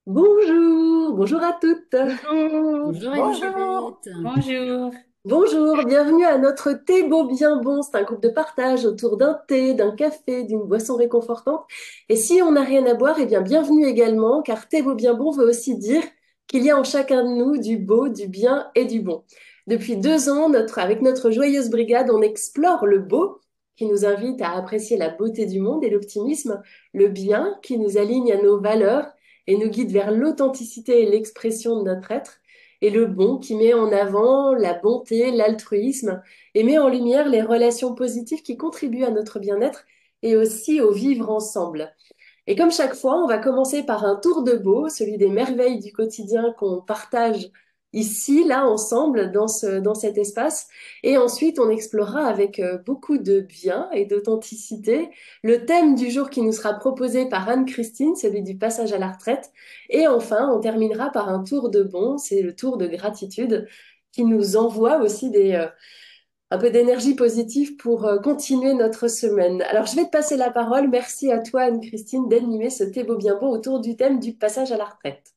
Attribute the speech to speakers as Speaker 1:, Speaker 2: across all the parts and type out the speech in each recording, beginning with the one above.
Speaker 1: Bonjour, bonjour à toutes.
Speaker 2: Bonjour.
Speaker 3: Bonjour
Speaker 2: Bonjour.
Speaker 3: Elisabeth.
Speaker 2: Bonjour.
Speaker 1: Bonjour, bienvenue à notre thé beau bien bon. C'est un groupe de partage autour d'un thé, d'un café, d'une boisson réconfortante. Et si on n'a rien à boire, eh bien bienvenue également, car thé beau bien bon veut aussi dire qu'il y a en chacun de nous du beau, du bien et du bon. Depuis 2 ans, avec notre joyeuse brigade, on explore le beau, qui nous invite à apprécier la beauté du monde et l'optimisme, le bien, qui nous aligne à nos valeurs et nous guide vers l'authenticité et l'expression de notre être, et le bon qui met en avant la bonté, l'altruisme et met en lumière les relations positives qui contribuent à notre bien-être et aussi au vivre ensemble. Et comme chaque fois, on va commencer par un tour de beau, celui des merveilles du quotidien qu'on partage ici, là, ensemble, dans cet espace. Et ensuite, on explorera avec beaucoup de bien et d'authenticité le thème du jour qui nous sera proposé par Anne-Christine, celui du passage à la retraite. Et enfin, on terminera par un tour de bon, c'est le tour de gratitude qui nous envoie aussi un peu d'énergie positive pour continuer notre semaine. Alors, je vais te passer la parole. Merci à toi, Anne-Christine, d'animer ce thé beau bien bon autour du thème du passage à la retraite.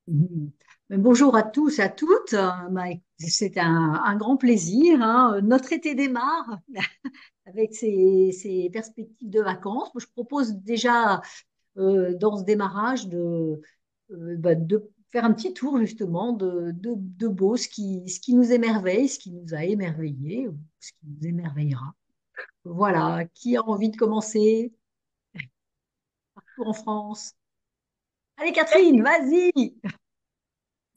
Speaker 3: Mhm. Bonjour à tous et à toutes. C'est un grand plaisir, hein. Notre été démarre avec ses perspectives de vacances. Je propose déjà dans ce démarrage de faire un petit tour justement de beau, ce qui nous émerveille, ce qui nous a émerveillés, ou ce qui nous émerveillera. Voilà, qui a envie de commencer partout en France? Allez Catherine, vas-y!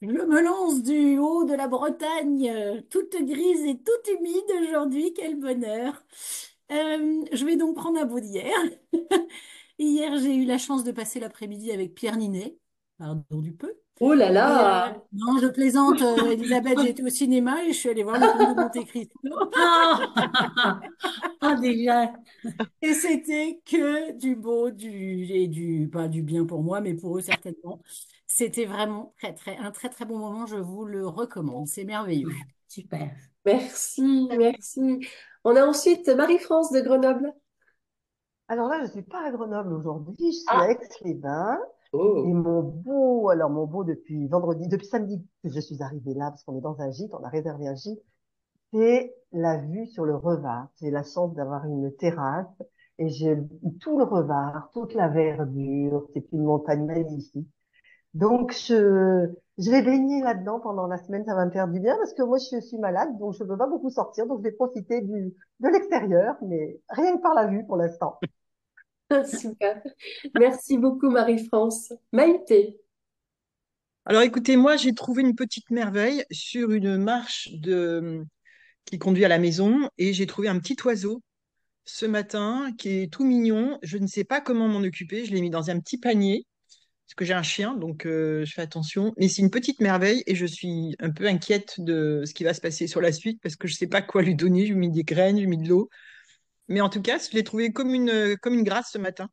Speaker 2: Je me lance du haut de la Bretagne, toute grise et toute humide aujourd'hui. Quel bonheur. Je vais donc prendre un bout d'hier. Hier, j'ai eu la chance de passer l'après-midi avec Pierre Ninet, pardon du peu.
Speaker 1: Oh là
Speaker 2: Et
Speaker 1: là!
Speaker 2: non, je plaisante, Elisabeth, j'ai été au cinéma et je suis allée voir le Comte de Monte-Cristo.
Speaker 3: Ah, ah, déjà.
Speaker 2: Et c'était que du beau, pas du bien pour moi, mais pour eux certainement. C'était vraiment un très très bon moment. Je vous le recommande. C'est merveilleux.
Speaker 3: Super.
Speaker 1: Merci, merci. On a ensuite Marie-France de Grenoble.
Speaker 4: Alors là, je suis pas à Grenoble aujourd'hui, je suis à
Speaker 1: Ah,
Speaker 4: Aix-les-Bains. Et
Speaker 1: oh,
Speaker 4: mon beau depuis vendredi, depuis samedi que je suis arrivée là, parce qu'on est dans un gîte, on a réservé un gîte, c'est la vue sur le Revard. J'ai la chance d'avoir une terrasse et j'ai tout le Revard, toute la verdure, c'est une montagne magnifique. Donc, je vais baigner là-dedans pendant la semaine, ça va me faire du bien parce que moi, je suis malade, donc je ne peux pas beaucoup sortir, donc je vais profiter de l'extérieur, mais rien que par la vue pour l'instant.
Speaker 1: super. Merci beaucoup, Marie-France. Maïté.
Speaker 5: Alors écoutez, moi j'ai trouvé une petite merveille sur une qui conduit à la maison et j'ai trouvé un petit oiseau ce matin qui est tout mignon. Je ne sais pas comment m'en occuper, je l'ai mis dans un petit panier parce que j'ai un chien donc je fais attention. Mais c'est une petite merveille et je suis un peu inquiète de ce qui va se passer sur la suite parce que je ne sais pas quoi lui donner. Je lui ai mis des graines, je lui ai mis de l'eau. Mais en tout cas, je l'ai trouvé comme une grâce ce matin.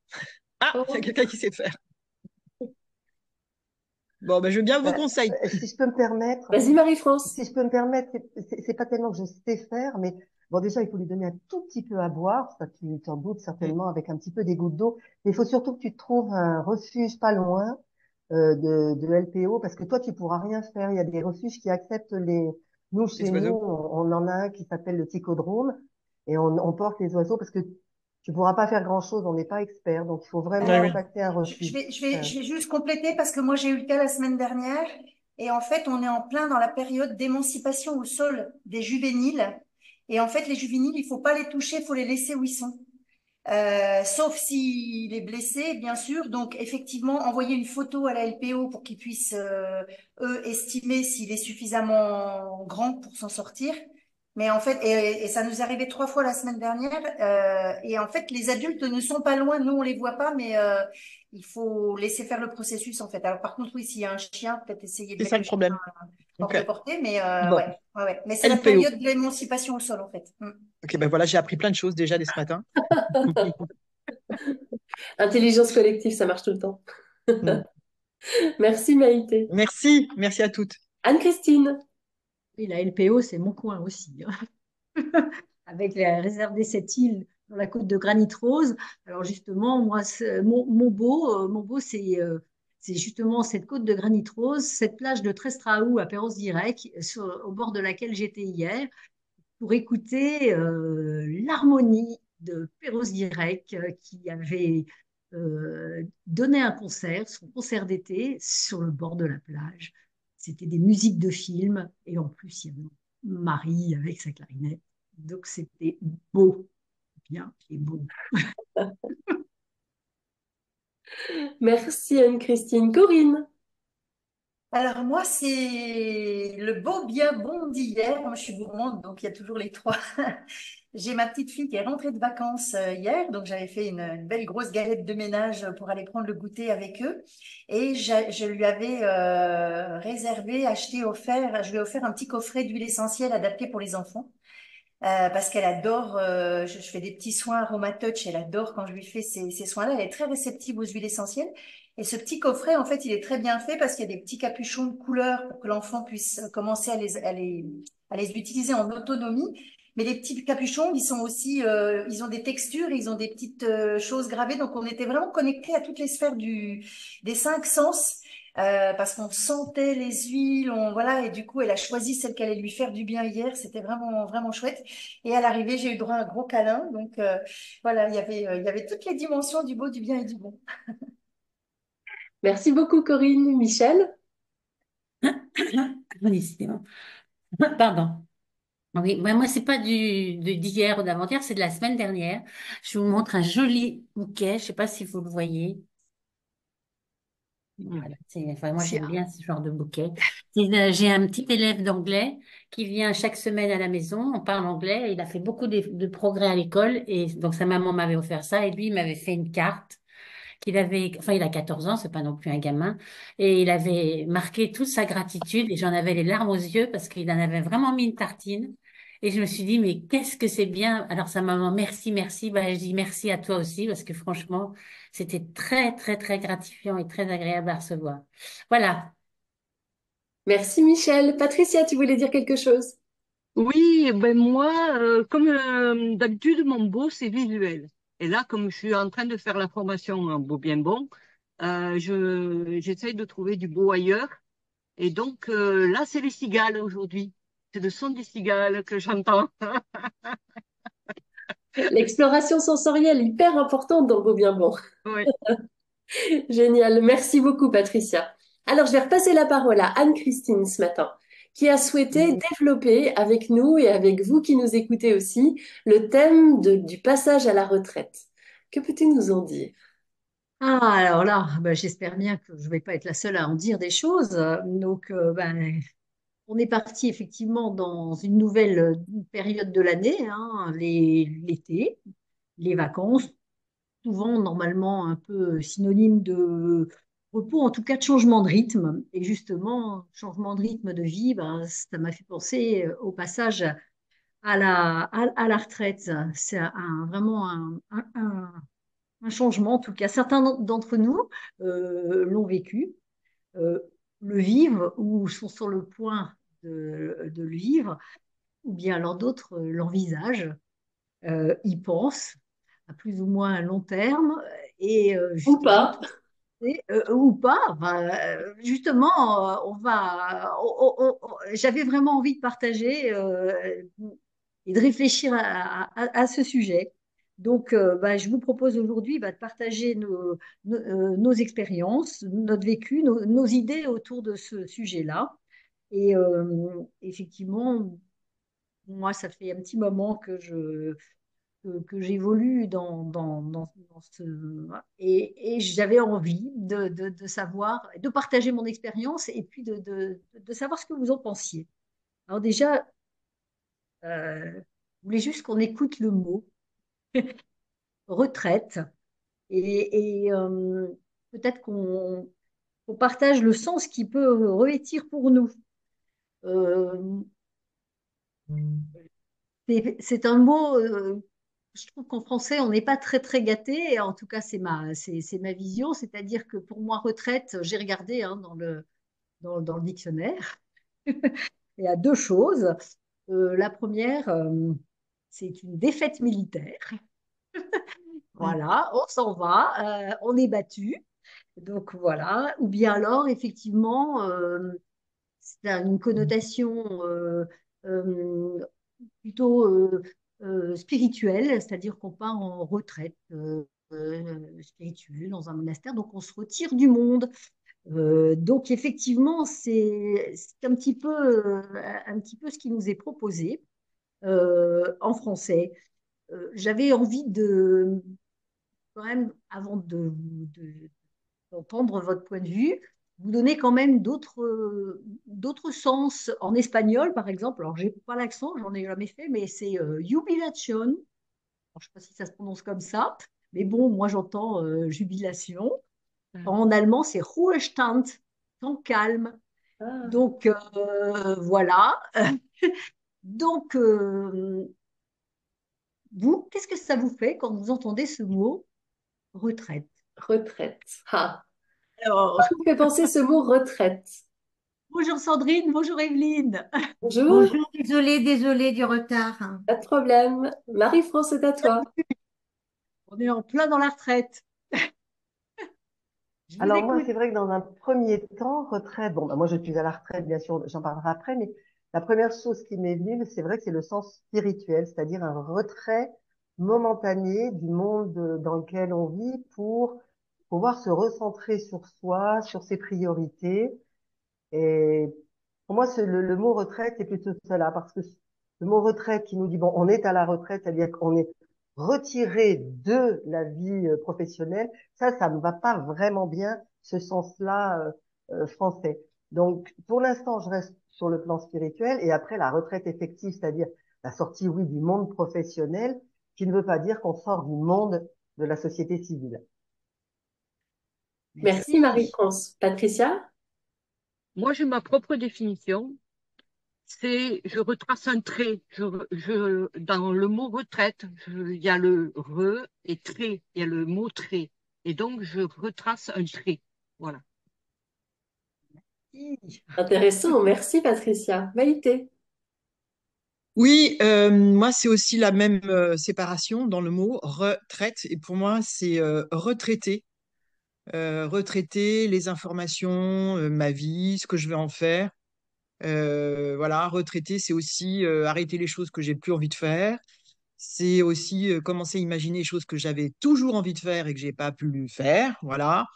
Speaker 5: Ah, il y a
Speaker 1: Oh,
Speaker 5: quelqu'un qui sait faire. Bon, ben, je veux bien vos
Speaker 4: Euh,
Speaker 5: conseils.
Speaker 4: Si je peux me permettre,
Speaker 1: vas-y, Marie-France.
Speaker 4: si je peux me permettre, c'est pas tellement que je sais faire, mais bon, déjà, il faut lui donner un tout petit peu à boire, ça tu t'en doutes
Speaker 5: Mm.
Speaker 4: certainement, avec un petit peu des gouttes d'eau. Mais il faut surtout que tu trouves un refuge pas loin de LPO, parce que toi, tu pourras rien faire. Il y a des refuges qui acceptent Nous,
Speaker 5: Les
Speaker 4: chez nous,
Speaker 5: oiseaux.
Speaker 4: on en a un qui s'appelle le Ticodrome, et on porte les oiseaux parce que tu pourras pas faire grand-chose, on n'est pas expert, donc il faut vraiment
Speaker 5: Ah oui.
Speaker 4: contacter un
Speaker 6: Je
Speaker 4: refuge.
Speaker 6: vais, je vais,
Speaker 4: Euh,
Speaker 6: je vais juste compléter parce que moi j'ai eu le cas la semaine dernière et en fait on est en plein dans la période d'émancipation au sol des juvéniles et en fait les juvéniles il faut pas les toucher, il faut les laisser où ils sont. Sauf s'il est blessé bien sûr. Donc effectivement envoyer une photo à la LPO pour qu'ils puissent eux estimer s'il est suffisamment grand pour s'en sortir. Mais en fait, et ça nous est arrivé 3 fois la semaine dernière. Et en fait, les adultes ne sont pas loin, nous on les voit pas, mais il faut laisser faire le processus en fait. Alors par contre, oui, s'il y a un chien, peut-être essayer de
Speaker 5: C'est ça
Speaker 6: mettre le
Speaker 5: le
Speaker 6: chien
Speaker 5: problème. Ok.
Speaker 6: porte-portée, mais
Speaker 5: Bon,
Speaker 6: ouais, ouais, ouais. Mais c'est la
Speaker 5: LPO.
Speaker 6: période de l'émancipation au sol en fait. Mm.
Speaker 5: Ok, ben voilà, j'ai appris plein de choses déjà dès ce matin.
Speaker 1: Intelligence collective, ça marche tout le temps.
Speaker 5: Mm.
Speaker 1: Merci, Maïté.
Speaker 5: Merci, merci à toutes.
Speaker 1: Anne-Christine.
Speaker 3: Et la LPO, c'est mon coin aussi, hein. Avec la réserve des sept îles dans la côte de Granit Rose. Alors justement, moi, mon beau, C'est justement cette côte de granit rose, cette plage de Trestraou à Perros-Guirec, au bord de laquelle j'étais hier, pour écouter l'harmonie de Perros-Guirec qui avait donné un concert, son concert d'été, sur le bord de la plage. C'était des musiques de film et en plus il y avait Marie avec sa clarinette. Donc c'était beau, bien et beau.
Speaker 1: Merci Anne-Christine. Corinne.
Speaker 6: Alors moi, c'est le beau bien bon d'hier. Moi, je suis gourmande, donc il y a toujours les trois. J'ai ma petite fille qui est rentrée de vacances hier, donc j'avais fait une belle grosse galette de ménage pour aller prendre le goûter avec eux. Et je lui avais réservé, acheté, offert, je lui ai offert un petit coffret d'huile essentielle adapté pour les enfants. Parce qu'elle adore, je fais des petits soins Aromatouch, elle adore quand je lui fais ces soins-là, elle est très réceptive aux huiles essentielles. Et ce petit coffret, en fait, il est très bien fait parce qu'il y a des petits capuchons de couleur pour que l'enfant puisse commencer à les utiliser en autonomie. Mais les petits capuchons, ils sont aussi, ils ont des textures, ils ont des petites choses gravées. Donc, on était vraiment connectés à toutes les sphères des cinq sens. Parce qu'on sentait les huiles, voilà, et du coup, elle a choisi celle qui allait lui faire du bien hier. C'était vraiment, vraiment chouette. Et à l'arrivée, j'ai eu droit à un gros câlin. Donc, voilà, il y avait toutes les dimensions du beau, du bien et du bon.
Speaker 1: Merci beaucoup Corinne. Michel.
Speaker 2: Décidément. Pardon. Oui, moi, c'est pas d'hier ou d'avant-hier, c'est de la semaine dernière. Je vous montre un joli bouquet. Je sais pas si vous le voyez. Voilà, enfin, moi,
Speaker 3: C'est
Speaker 2: j'aime bien ce genre de bouquet. J'ai un petit élève d'anglais qui vient chaque semaine à la maison. On parle anglais. Il a fait beaucoup de progrès à l'école. Et donc, sa maman m'avait offert ça. Et lui, il m'avait fait une carte qu'il avait, enfin, il a 14 ans, c'est pas non plus un gamin. Et il avait marqué toute sa gratitude. Et j'en avais les larmes aux yeux parce qu'il en avait vraiment mis une tartine. Et je me suis dit, mais qu'est-ce que c'est bien. Alors, sa maman, merci, merci. Bah, je dis merci à toi aussi parce que franchement, c'était très, très, très gratifiant et très agréable à recevoir. Voilà.
Speaker 1: Merci Michel. Patricia, tu voulais dire quelque chose?
Speaker 7: Oui, ben moi, comme d'habitude, mon beau, c'est visuel. Et là, comme je suis en train de faire la formation en beau bien bon, j'essaye de trouver du beau ailleurs. Et donc, là, c'est les cigales aujourd'hui. C'est le son des cigales que j'entends.
Speaker 1: L'exploration sensorielle, hyper importante dans le beau bien bon.
Speaker 7: Oui.
Speaker 1: Génial. Merci beaucoup, Patricia. Alors, je vais repasser la parole à Anne-Christine ce matin, qui a souhaité développer avec nous et avec vous qui nous écoutez aussi le thème du passage à la retraite. Que peux-tu nous en dire?
Speaker 3: Ah, alors là, ben, j'espère bien que je ne vais pas être la seule à en dire des choses. Donc, ben, on est parti effectivement dans une nouvelle période de l'année, hein, l'été, les vacances, souvent normalement un peu synonyme de repos, en tout cas de changement de rythme. Et justement, changement de rythme de vie, ben, ça m'a fait penser au passage à la retraite. C'est vraiment un changement, en tout cas. Certains d'entre nous l'ont vécu, euh, le vivent ou sont sur le point de le vivre, ou bien alors d'autres l'envisagent, y pensent à plus ou moins long terme et
Speaker 1: Ou
Speaker 3: justement
Speaker 1: pas?
Speaker 3: tout ou pas. Enfin, justement, j'avais vraiment envie de partager et de réfléchir à ce sujet. Donc, bah, je vous propose aujourd'hui bah, de partager nos expériences, notre vécu, nos idées autour de ce sujet-là. Et effectivement, moi, ça fait un petit moment que j'évolue dans ce... Et j'avais envie de savoir, de partager mon expérience et puis de savoir ce que vous en pensiez. Alors déjà, je voulais juste qu'on écoute le mot retraite et peut-être qu'on partage le sens qu'il peut revêtir pour nous. Euh, c'est un mot, je trouve qu'en français, on n'est pas très très gâté. En tout cas, c'est ma vision. C'est-à-dire que pour moi, retraite, j'ai regardé hein, dans le dictionnaire. Il y a deux choses. La première, c'est une défaite militaire.
Speaker 7: Mm.
Speaker 3: Voilà, on s'en va, on est battu. Donc voilà. Ou bien alors, effectivement, ça a une connotation euh, plutôt spirituelle, c'est-à-dire qu'on part en retraite spirituelle dans un monastère, donc on se retire du monde. Donc effectivement, c'est un petit peu ce qui nous est proposé en français. J'avais envie de, quand même, avant d'entendre votre point de vue, vous donner quand même d'autres sens en espagnol, par exemple. Alors, j'ai pas l'accent, j'en ai jamais fait, mais c'est jubilation. Alors, je ne sais pas si ça se prononce comme ça, mais bon, moi j'entends jubilation. En allemand, c'est Ruhestand, temps calme.
Speaker 1: Ah,
Speaker 3: Donc voilà. Donc, vous, qu'est-ce que ça vous fait quand vous entendez ce mot retraite?
Speaker 1: retraite. Ah,
Speaker 3: Alors,
Speaker 1: ça me fait penser ce mot retraite.
Speaker 3: bonjour Sandrine, bonjour Evelyne.
Speaker 1: Bonjour,
Speaker 6: Bonjour, désolé du retard.
Speaker 1: pas de problème. Marie-France, c'est à toi.
Speaker 3: On est en plein dans la retraite. Je vous
Speaker 4: Alors moi,
Speaker 3: écoute.
Speaker 4: c'est vrai que dans un premier temps, retraite, bon, bah, moi je suis à la retraite, bien sûr, j'en parlerai après, mais la première chose qui m'est venue, c'est vrai que c'est le sens spirituel, c'est-à-dire un retrait momentané du monde dans lequel on vit pour pouvoir se recentrer sur soi, sur ses priorités. Et pour moi, le mot retraite, c'est plutôt cela, parce que le mot retraite qui nous dit, bon, on est à la retraite, c'est-à-dire qu'on est retiré de la vie professionnelle, ça ne va pas vraiment bien, ce sens-là français. Donc, pour l'instant, je reste sur le plan spirituel, et après, la retraite effective, c'est-à-dire la sortie, oui, du monde professionnel, qui ne veut pas dire qu'on sort du monde de la société civile.
Speaker 1: Merci
Speaker 3: Merci.
Speaker 1: Marie-France. Patricia?
Speaker 7: Moi, j'ai ma propre définition. C'est, je retrace un trait. Dans le mot retraite, il y a le re et trait. Il y a le mot trait. Et donc, je retrace un trait. Voilà.
Speaker 1: Intéressant, merci Patricia. Maïté?
Speaker 5: Oui, moi, c'est aussi la même séparation dans le mot retraite. Et pour moi, c'est retraiter. Retraiter les informations, ma vie, ce que je vais en faire. Voilà, retraiter, c'est aussi arrêter les choses que j'ai plus envie de faire. C'est aussi commencer à imaginer les choses que j'avais toujours envie de faire et que j'ai pas pu faire. Voilà.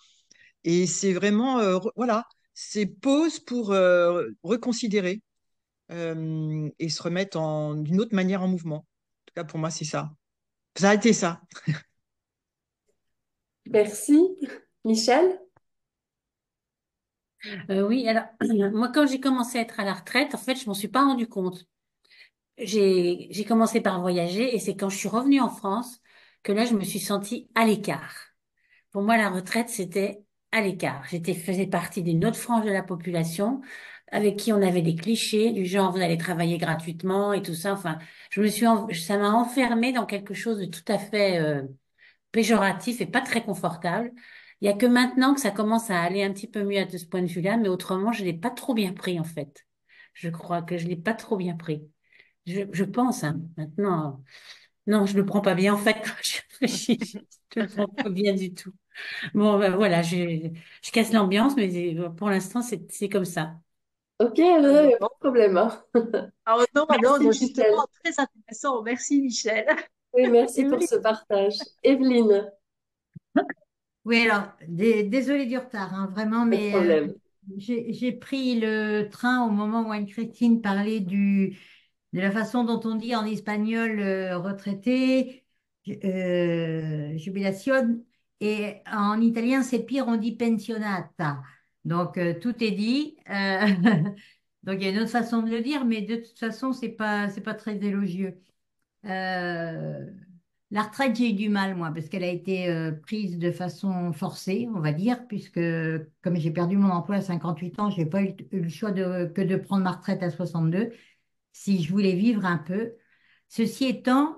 Speaker 5: Et c'est vraiment, voilà, c'est pause pour reconsidérer et se remettre d'une autre manière en mouvement. En tout cas, pour moi, c'est ça. Ça a été ça.
Speaker 1: Merci. Michel?
Speaker 2: Oui, alors, moi, quand j'ai commencé à être à la retraite, en fait, je m'en suis pas rendu compte. J'ai commencé par voyager et c'est quand je suis revenue en France que là, je me suis sentie à l'écart. Pour moi, la retraite, c'était à l'écart. Faisais partie d'une autre frange de la population avec qui on avait des clichés du genre, vous allez travailler gratuitement et tout ça. Enfin, ça m'a enfermée dans quelque chose de tout à fait, péjoratif et pas très confortable. Il y a que maintenant que ça commence à aller un petit peu mieux de ce point de vue-là, mais autrement, je l'ai pas trop bien pris, en fait. Je crois que je l'ai pas trop bien pris. Je pense, hein, maintenant. Non, je le prends pas bien, en fait, quand je réfléchis. Je le prends pas bien du tout. Bon, ben voilà, je casse l'ambiance, mais pour l'instant, c'est comme ça.
Speaker 1: Ok,
Speaker 3: Ah
Speaker 1: il
Speaker 3: non,
Speaker 1: n'y a pas de problème, hein.
Speaker 3: ah non, non,
Speaker 1: Merci
Speaker 3: non,
Speaker 1: Michel.
Speaker 3: justement, très intéressant. Merci Michel.
Speaker 1: Oui, merci pour
Speaker 3: Evelyne.
Speaker 1: ce partage. Evelyne,
Speaker 6: Oui, alors, désolé du retard, hein, vraiment,
Speaker 1: pas de
Speaker 6: mais
Speaker 1: problème.
Speaker 6: j'ai pris le train au moment où Anne-Christine parlait de la façon dont on dit en espagnol retraité, jubilation, et en italien, c'est pire, on dit pensionata. Donc, tout est dit. Donc, il y a une autre façon de le dire, mais de toute façon, c'est pas très élogieux. Euh, la retraite, j'ai eu du mal, moi, parce qu'elle a été prise de façon forcée, on va dire, puisque comme j'ai perdu mon emploi à 58 ans, je n'ai pas eu le choix que de prendre ma retraite à 62, si je voulais vivre un peu. Ceci étant,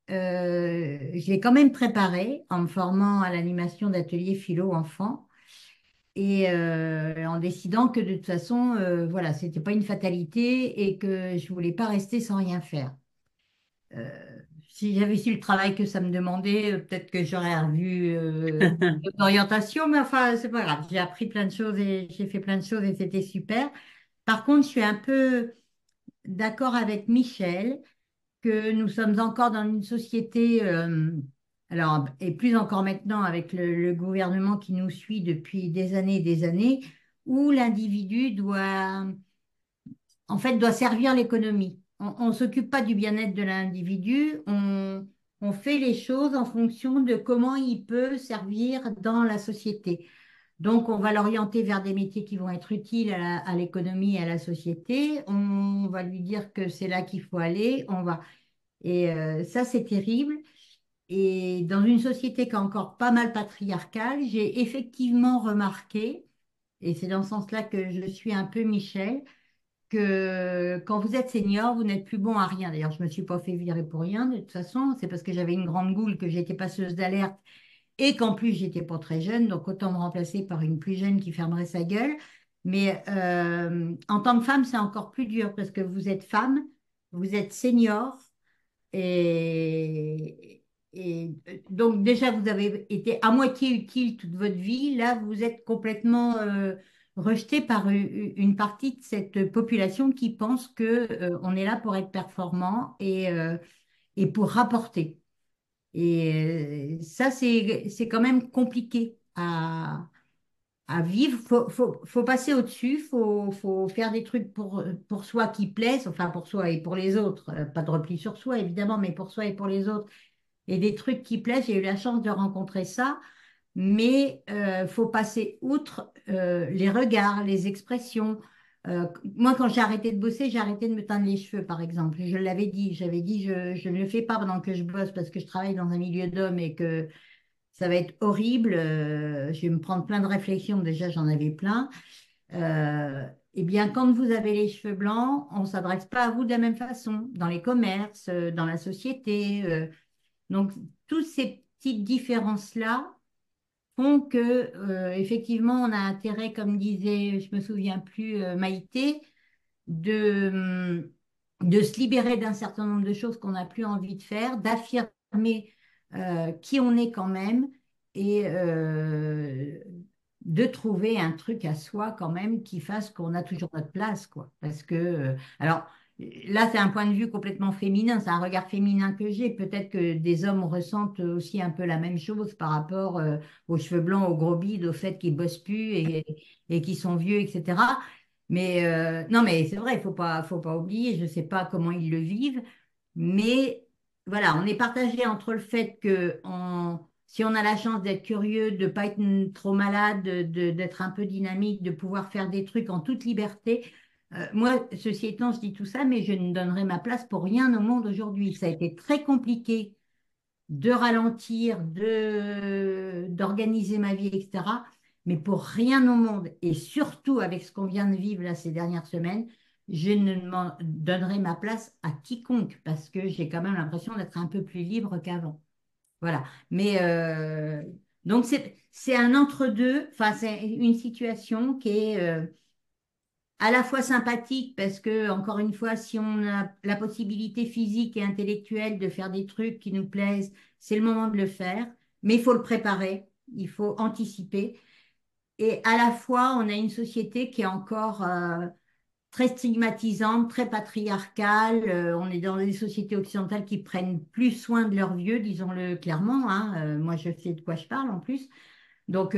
Speaker 6: je l'ai quand même préparée en me formant à l'animation d'ateliers philo enfants et en décidant que de toute façon, voilà, c'était pas une fatalité et que je voulais pas rester sans rien faire. Euh,
Speaker 8: si j'avais su le travail que ça me demandait, peut-être que j'aurais revu l'orientation, mais enfin, c'est pas grave. J'ai appris plein de choses et j'ai fait plein de choses et c'était super. Par contre, je suis un peu d'accord avec Michel que nous sommes encore dans une société, alors, et plus encore maintenant avec le gouvernement qui nous suit depuis des années, où l'individu doit, en fait, doit servir l'économie. On ne s'occupe pas du bien-être de l'individu, on fait les choses en fonction de comment il peut servir dans la société. Donc, on va l'orienter vers des métiers qui vont être utiles à l'économie et à la société. On va lui dire que c'est là qu'il faut aller. On va... Et ça, c'est terrible. Et dans une société qui est encore pas mal patriarcale, j'ai effectivement remarqué, et c'est dans ce sens-là que je suis un peu Michel, que quand vous êtes senior, vous n'êtes plus bon à rien. D'ailleurs, je ne me suis pas fait virer pour rien, de toute façon. C'est parce que j'avais une grande goule que j'étais passeuse d'alerte et qu'en plus, j'étais pas très jeune. Donc, autant me remplacer par une plus jeune qui fermerait sa gueule. Mais en tant que femme, c'est encore plus dur parce que vous êtes femme, vous êtes senior. Et donc déjà, vous avez été à moitié utile toute votre vie. Là, vous êtes complètement rejeté par une partie de cette population qui pense que on est là pour être performant et pour rapporter. Et ça, c'est quand même compliqué à vivre. Faut passer au-dessus, faut faire des trucs pour soi qui plaisent, enfin pour soi et pour les autres. Pas de repli sur soi, évidemment, mais pour soi et pour les autres. Et des trucs qui plaisent. J'ai eu la chance de rencontrer ça, mais faut passer outre les regards, les expressions. Moi, quand j'ai arrêté de bosser, j'ai arrêté de me teindre les cheveux, par exemple. Je l'avais dit, j'avais dit, je ne le fais pas pendant que je bosse parce que je travaille dans un milieu d'hommes et que ça va être horrible. Je vais me prendre plein de réflexions. Déjà, j'en avais plein. Eh bien, quand vous avez les cheveux blancs, on ne s'adresse pas à vous de la même façon, dans les commerces, dans la société. Donc, toutes ces petites différences-là font que, effectivement, on a intérêt, comme disait, je me souviens plus, Maïté, de, de se libérer d'un certain nombre de choses qu'on n'a plus envie de faire, d'affirmer qui on est quand même et de trouver un truc à soi quand même qui fasse qu'on a toujours notre place, quoi. Parce que, alors, là, c'est un point de vue complètement féminin, c'est un regard féminin que j'ai. Peut-être que des hommes ressentent aussi un peu la même chose par rapport aux cheveux blancs, aux gros bides, au fait qu'ils bossent plus et qu'ils sont vieux, etc. Mais non, mais c'est vrai, faut pas oublier, je ne sais pas comment ils le vivent, mais voilà, on est partagé entre le fait que si on a la chance d'être curieux, de ne pas être trop malade, d'être un peu dynamique, de pouvoir faire des trucs en toute liberté. Moi, ceci étant, je dis tout ça, mais je ne donnerai ma place pour rien au monde aujourd'hui. Ça a été très compliqué de ralentir, d'organiser ma vie, etc. Mais pour rien au monde, et surtout avec ce qu'on vient de vivre là ces dernières semaines, je ne m'en donnerai ma place à quiconque parce que j'ai quand même l'impression d'être un peu plus libre qu'avant. Voilà. Mais donc c'est un entre-deux, enfin c'est une situation qui est à la fois sympathique parce que, encore une fois, si on a la possibilité physique et intellectuelle de faire des trucs qui nous plaisent, c'est le moment de le faire, mais il faut le préparer, il faut anticiper. Et à la fois, on a une société qui est encore très stigmatisante, très patriarcale. On est dans des sociétés occidentales qui prennent plus soin de leurs vieux, disons-le clairement, hein. Moi, je sais de quoi je parle en plus. Donc,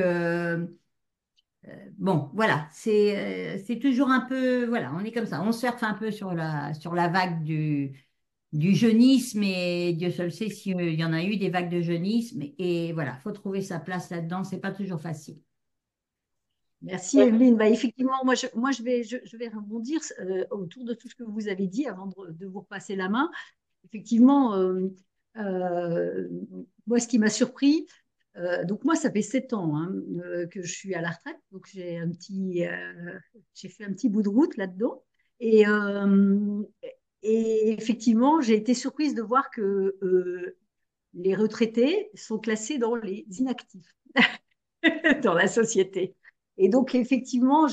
Speaker 8: bon, voilà, c'est toujours un peu, voilà, on est comme ça, on surfe un peu sur la vague du jeunisme et Dieu seul sait s'il y en a eu des vagues de jeunisme et voilà, faut trouver sa place là-dedans, c'est pas toujours facile.
Speaker 3: Merci Evelyne. Bah, effectivement, je vais rebondir autour de tout ce que vous avez dit avant de vous repasser la main. Effectivement, euh, moi, ce qui m'a surpris, donc moi, ça fait 7 ans hein, que je suis à la retraite, donc j'ai fait un petit bout de route là-dedans. Et, euh, et effectivement, j'ai été surprise de voir que les retraités sont classés dans les inactifs dans la société. Et donc, effectivement,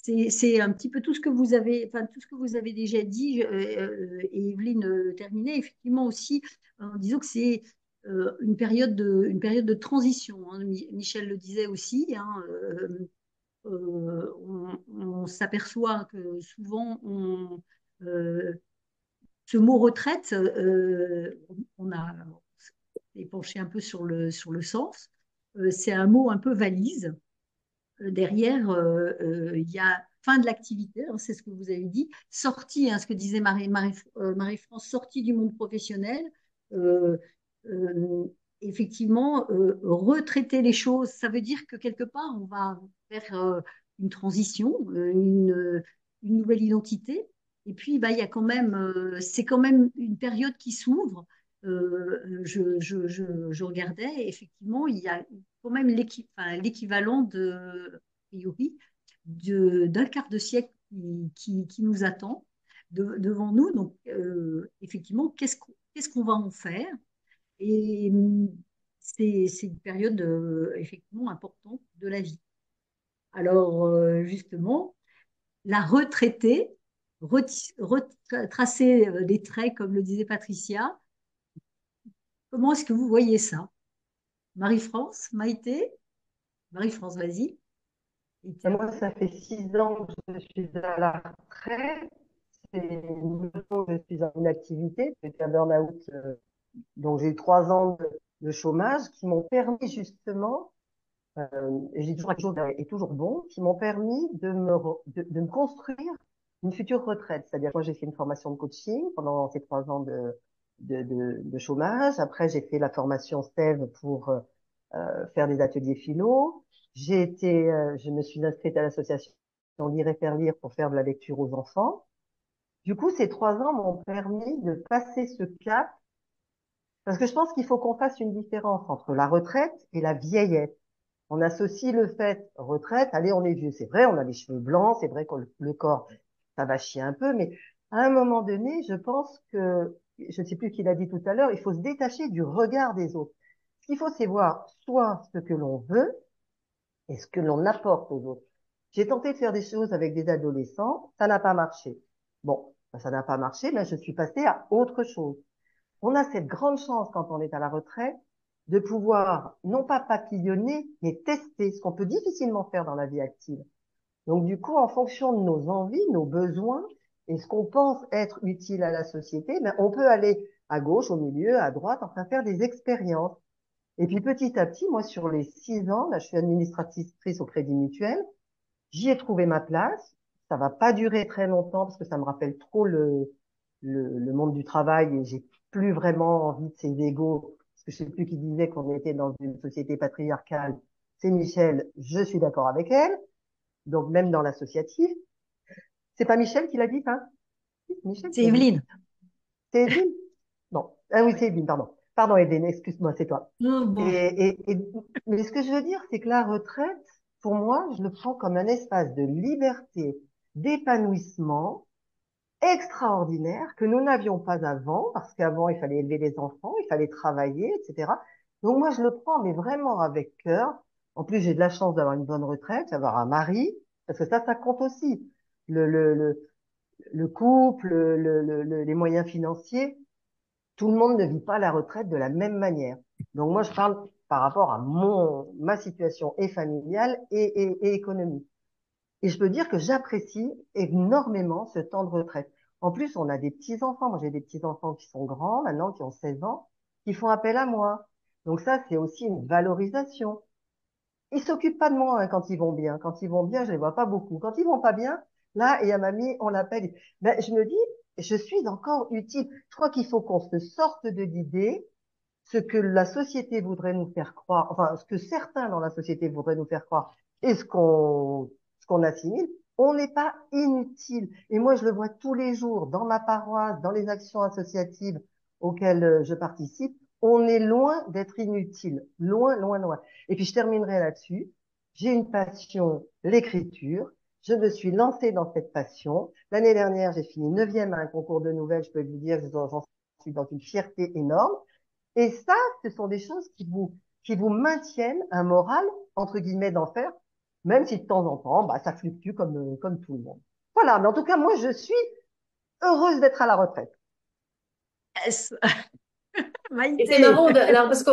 Speaker 3: c'est un petit peu tout ce que vous avez, enfin, tout ce que vous avez déjà dit, et Evelyne terminait effectivement aussi en disant que c'est une période de transition, hein. Michel le disait aussi, hein, on s'aperçoit que souvent euh, ce mot retraite, on a penché un peu sur le sens. C'est un mot un peu valise. Derrière, il y a fin de l'activité, hein, c'est ce que vous avez dit, sortie, hein, ce que disait Marie-France, sortie du monde professionnel. Euh, euh, Effectivement, retraiter les choses, ça veut dire que quelque part, on va vers une transition, une nouvelle identité. Et puis, bah, il y a quand même, c'est quand même une période qui s'ouvre. Je regardais, effectivement, il y a quand même l'équivalent de, a priori, d'un quart de siècle qui nous attend devant nous. Donc, effectivement, qu'est-ce qu'on va en faire? Et c'est une période effectivement importante de la vie. Alors, justement, la retraiter, retracer des traits, comme le disait Patricia, comment est-ce que vous voyez ça? Marie-France, Maïté? Marie-France, vas-y.
Speaker 4: Moi, ça fait 6 ans que je suis à la retraite. C'est une fois que je suis en inactivité. J'étais un burn-out, donc j'ai eu 3 ans de chômage qui m'ont permis justement, et j'ai toujours quelque chose est toujours bon, qui m'ont permis de me construire une future retraite. C'est-à-dire, moi, j'ai fait une formation de coaching pendant ces 3 ans de chômage. Après, j'ai fait la formation STEV pour faire des ateliers philo. Je me suis inscrite à l'association Lire et faire lire pour faire de la lecture aux enfants. Du coup, ces 3 ans m'ont permis de passer ce cap parce que je pense qu'il faut qu'on fasse une différence entre la retraite et la vieillesse. On associe le fait retraite, allez, on est vieux. C'est vrai, on a les cheveux blancs, c'est vrai que le corps, ça va chier un peu, mais à un moment donné, je pense que, je ne sais plus qui l'a dit tout à l'heure, il faut se détacher du regard des autres. Ce qu'il faut, c'est voir soit ce que l'on veut et ce que l'on apporte aux autres. J'ai tenté de faire des choses avec des adolescents, ça n'a pas marché. Bon, ça n'a pas marché, mais je suis passée à autre chose. On a cette grande chance quand on est à la retraite de pouvoir non pas papillonner, mais tester ce qu'on peut difficilement faire dans la vie active. Donc du coup, en fonction de nos envies, nos besoins et ce qu'on pense être utile à la société, ben, on peut aller à gauche, au milieu, à droite, enfin faire des expériences. Et puis petit à petit, moi sur les 6 ans, là je suis administratrice au Crédit Mutuel, j'y ai trouvé ma place. Ça va pas durer très longtemps parce que ça me rappelle trop le monde du travail et j'ai plus vraiment envie de ces égos. Parce que je sais plus qui disait qu'on était dans une société patriarcale. C'est Michel, je suis d'accord avec elle. Donc même dans l'associatif. C'est pas Michel qui l'a dit, hein? C'est Michel qui
Speaker 3: C'est
Speaker 4: l'a dit.
Speaker 3: Evelyne.
Speaker 4: C'est Evelyne? Non. Ah oui, c'est Evelyne, pardon. Pardon Evelyne, excuse-moi, c'est toi.
Speaker 8: Oh, bon.
Speaker 4: Mais ce que je veux dire, c'est que la retraite, pour moi, je le prends comme un espace de liberté, d'épanouissement extraordinaire que nous n'avions pas avant, parce qu'avant, il fallait élever les enfants, il fallait travailler, etc. Donc moi, je le prends, mais vraiment avec cœur. En plus, j'ai de la chance d'avoir une bonne retraite, d'avoir un mari, parce que ça compte aussi. Le, le, le, le couple, les moyens financiers, tout le monde ne vit pas la retraite de la même manière. Donc moi, je parle par rapport à ma situation et familiale et économique. Et je peux dire que j'apprécie énormément ce temps de retraite. En plus, on a des petits-enfants. Moi, j'ai des petits-enfants qui sont grands maintenant, qui ont 16 ans, qui font appel à moi. Donc ça, c'est aussi une valorisation. Ils s'occupent pas de moi hein, quand ils vont bien. Quand ils vont bien, je les vois pas beaucoup. Quand ils vont pas bien, là, et à mamie, on l'appelle. Ben, je me dis, je suis encore utile. Je crois qu'il faut qu'on se sorte de l'idée, ce que la société voudrait nous faire croire, enfin, ce que certains dans la société voudraient nous faire croire, et ce qu'on assimile, on n'est pas inutile. Et moi, je le vois tous les jours dans ma paroisse, dans les actions associatives auxquelles je participe. On est loin d'être inutile. Loin, loin, loin. Et puis, je terminerai là-dessus. J'ai une passion, l'écriture. Je me suis lancée dans cette passion. L'année dernière, j'ai fini 9e à un concours de nouvelles. Je peux vous dire, j'en suis dans une fierté énorme. Et ça, ce sont des choses qui vous maintiennent un moral, entre guillemets, d'enfer. même si de temps en temps, bah, ça fluctue comme tout le monde. Voilà, mais en tout cas, moi, je suis heureuse d'être à la retraite.
Speaker 3: Yes.
Speaker 1: Et c'est
Speaker 3: Maïté.
Speaker 1: marrant, alors parce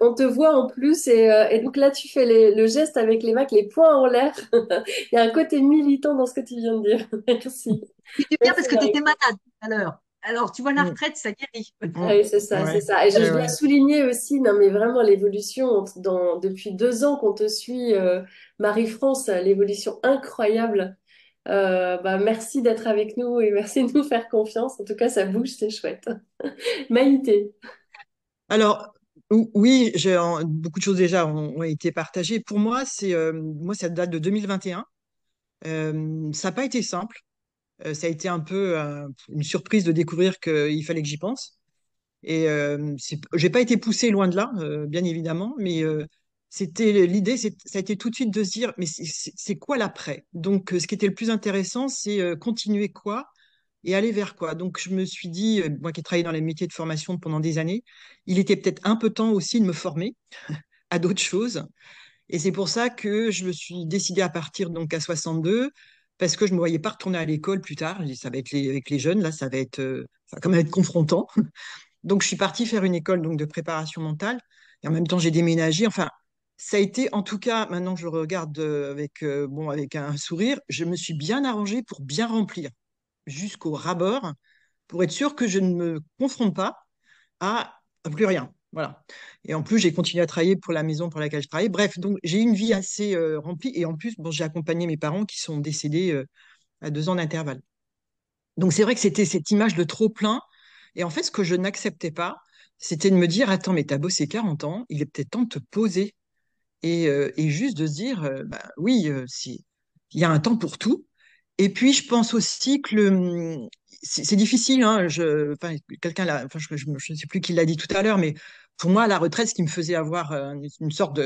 Speaker 1: on te voit en plus, et donc là tu fais le geste avec les mains, avec les poings en l'air. Il y a un côté militant dans ce que tu viens de dire. Merci.
Speaker 3: C'était bien
Speaker 1: Merci
Speaker 3: parce que tu
Speaker 1: Marie.
Speaker 3: étais malade tout à l'heure. Alors, tu vois, la
Speaker 5: Mm,
Speaker 3: retraite, ça guérit.
Speaker 1: Ah
Speaker 5: mm.
Speaker 1: oui, c'est ça, c'est
Speaker 5: Ouais,
Speaker 1: ça. Et je
Speaker 5: ouais,
Speaker 1: dois
Speaker 5: ouais.
Speaker 1: souligner aussi, non mais vraiment l'évolution depuis 2 ans qu'on te suit, Marie-France, l'évolution incroyable. Bah, merci d'être avec nous et merci de nous faire confiance. En tout cas, ça bouge, c'est chouette. Maïté.
Speaker 5: Alors, oui, beaucoup de choses déjà ont été partagées. Pour moi, moi, ça date de 2021. Ça n'a pas été simple. Ça a été un peu une surprise de découvrir qu'il fallait que j'y pense. Et j'ai pas été poussée loin de là, bien évidemment, mais l'idée, ça a été tout de suite de se dire, mais c'est quoi l'après? Donc, ce qui était le plus intéressant, c'est continuer quoi et aller vers quoi. Donc, je me suis dit, moi qui ai travaillé dans les métiers de formation pendant des années, il était peut-être un peu temps aussi de me former à d'autres choses. Et c'est pour ça que je me suis décidée à partir donc à 62, parce que je ne me voyais pas retourner à l'école plus tard. J'ai dit, ça va être avec les jeunes, là, ça va quand même être confrontant. Donc, je suis partie faire une école donc, de préparation mentale. Et en même temps, j'ai déménagé. Enfin, ça a été, en tout cas, maintenant que je le regarde avec un sourire, je me suis bien arrangée pour bien remplir jusqu'au ras-bord, pour être sûre que je ne me confronte pas à plus rien. Voilà. Et en plus, j'ai continué à travailler pour la maison pour laquelle je travaillais. Bref, donc j'ai eu une vie assez remplie. Et en plus, bon, j'ai accompagné mes parents qui sont décédés à 2 ans d'intervalle. Donc c'est vrai que c'était cette image de trop plein. Et en fait, ce que je n'acceptais pas, c'était de me dire, attends, mais t'as bossé 40 ans, il est peut-être temps de te poser et juste de se dire, bah, oui, il y a un temps pour tout. Et puis, je pense aussi que c'est difficile, hein, enfin, quelqu'un l'a, enfin, je ne sais plus qui l'a dit tout à l'heure, mais pour moi, la retraite, ce qui me faisait avoir une sorte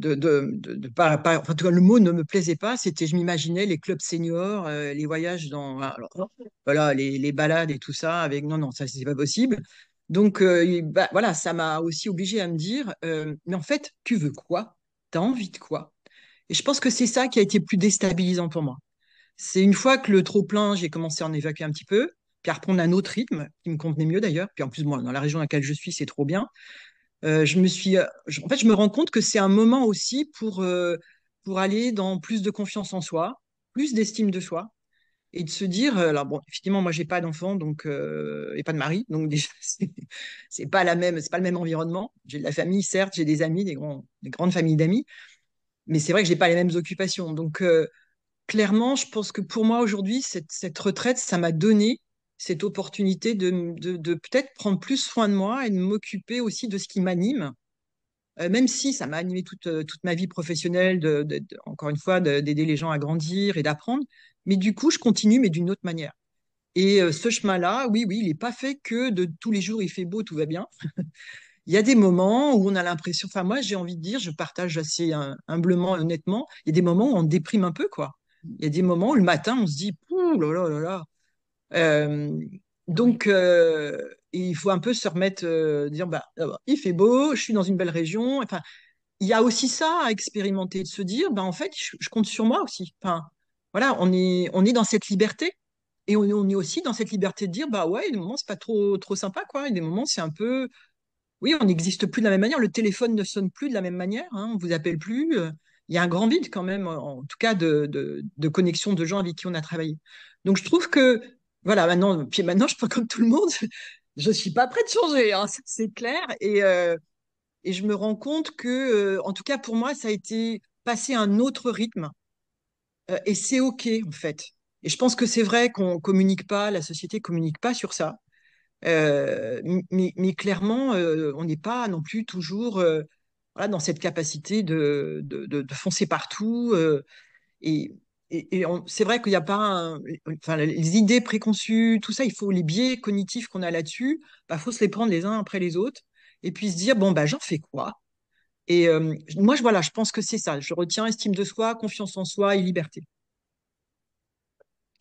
Speaker 5: enfin, en tout cas, le mot ne me plaisait pas, c'était, je m'imaginais les clubs seniors, les voyages alors, voilà, les balades et tout ça, non, non, ça, c'est pas possible. Donc, bah, voilà, ça m'a aussi obligé à me dire, mais en fait, tu veux quoi? T'as envie de quoi? Et je pense que c'est ça qui a été plus déstabilisant pour moi. C'est une fois que le trop-plein, j'ai commencé à en évacuer un petit peu, puis à reprendre un autre rythme qui me convenait mieux d'ailleurs. Puis en plus, moi, dans la région dans laquelle je suis, c'est trop bien. En fait, je me rends compte que c'est un moment aussi pour aller dans plus de confiance en soi, plus d'estime de soi, et de se dire, alors bon, effectivement, moi, j'ai pas d'enfant, donc et pas de mari, donc déjà, c'est pas le même environnement. J'ai de la famille, certes, j'ai des amis, des grandes familles d'amis, mais c'est vrai que j'ai pas les mêmes occupations. Donc clairement, je pense que pour moi aujourd'hui, cette retraite, ça m'a donné cette opportunité de peut-être prendre plus soin de moi et de m'occuper aussi de ce qui m'anime, même si ça m'a animé toute ma vie professionnelle, encore une fois, d'aider les gens à grandir et d'apprendre. Mais du coup, je continue, mais d'une autre manière. Et ce chemin-là, oui, oui, il n'est pas fait que de tous les jours, il fait beau, tout va bien. Il y a des moments où on a l'impression, enfin moi j'ai envie de dire, je partage assez humblement et honnêtement, il y a des moments où on déprime un peu, quoi. Il y a des moments où le matin on se dit, ouh là là là là. Euh,
Speaker 8: Oui.
Speaker 5: donc il faut un peu se remettre, dire, bah, il fait beau, je suis dans une belle région. Enfin, il y a aussi ça à expérimenter, de se dire, bah, en fait, je compte sur moi aussi. Enfin, voilà, on est dans cette liberté. Et on est aussi dans cette liberté de dire, bah ouais, il y a des moments, c'est pas trop sympa, quoi. Il y a des moments, c'est un peu, oui, on n'existe plus de la même manière. Le téléphone ne sonne plus de la même manière. Hein, on vous appelle plus. Il y a un grand vide quand même, en tout cas de connexion de gens avec qui on a travaillé. Donc je trouve que voilà, maintenant je suis pas comme tout le monde. Je suis pas prête de changer, hein, ça, c'est clair. Et je me rends compte que, en tout cas pour moi, ça a été passer un autre rythme. Et c'est OK en fait. Et je pense que c'est vrai qu'on communique pas, la société communique pas sur ça. Mais clairement, on n'est pas non plus toujours voilà, dans cette capacité de foncer partout. Et c'est vrai qu'il n'y a pas enfin, les idées préconçues, tout ça, il faut les biais cognitifs qu'on a là-dessus, bah, faut se les prendre les uns après les autres et puis se dire, bon, bah, j'en fais quoi? Et moi, voilà, je pense que c'est ça. Je retiens estime de soi, confiance en soi et liberté.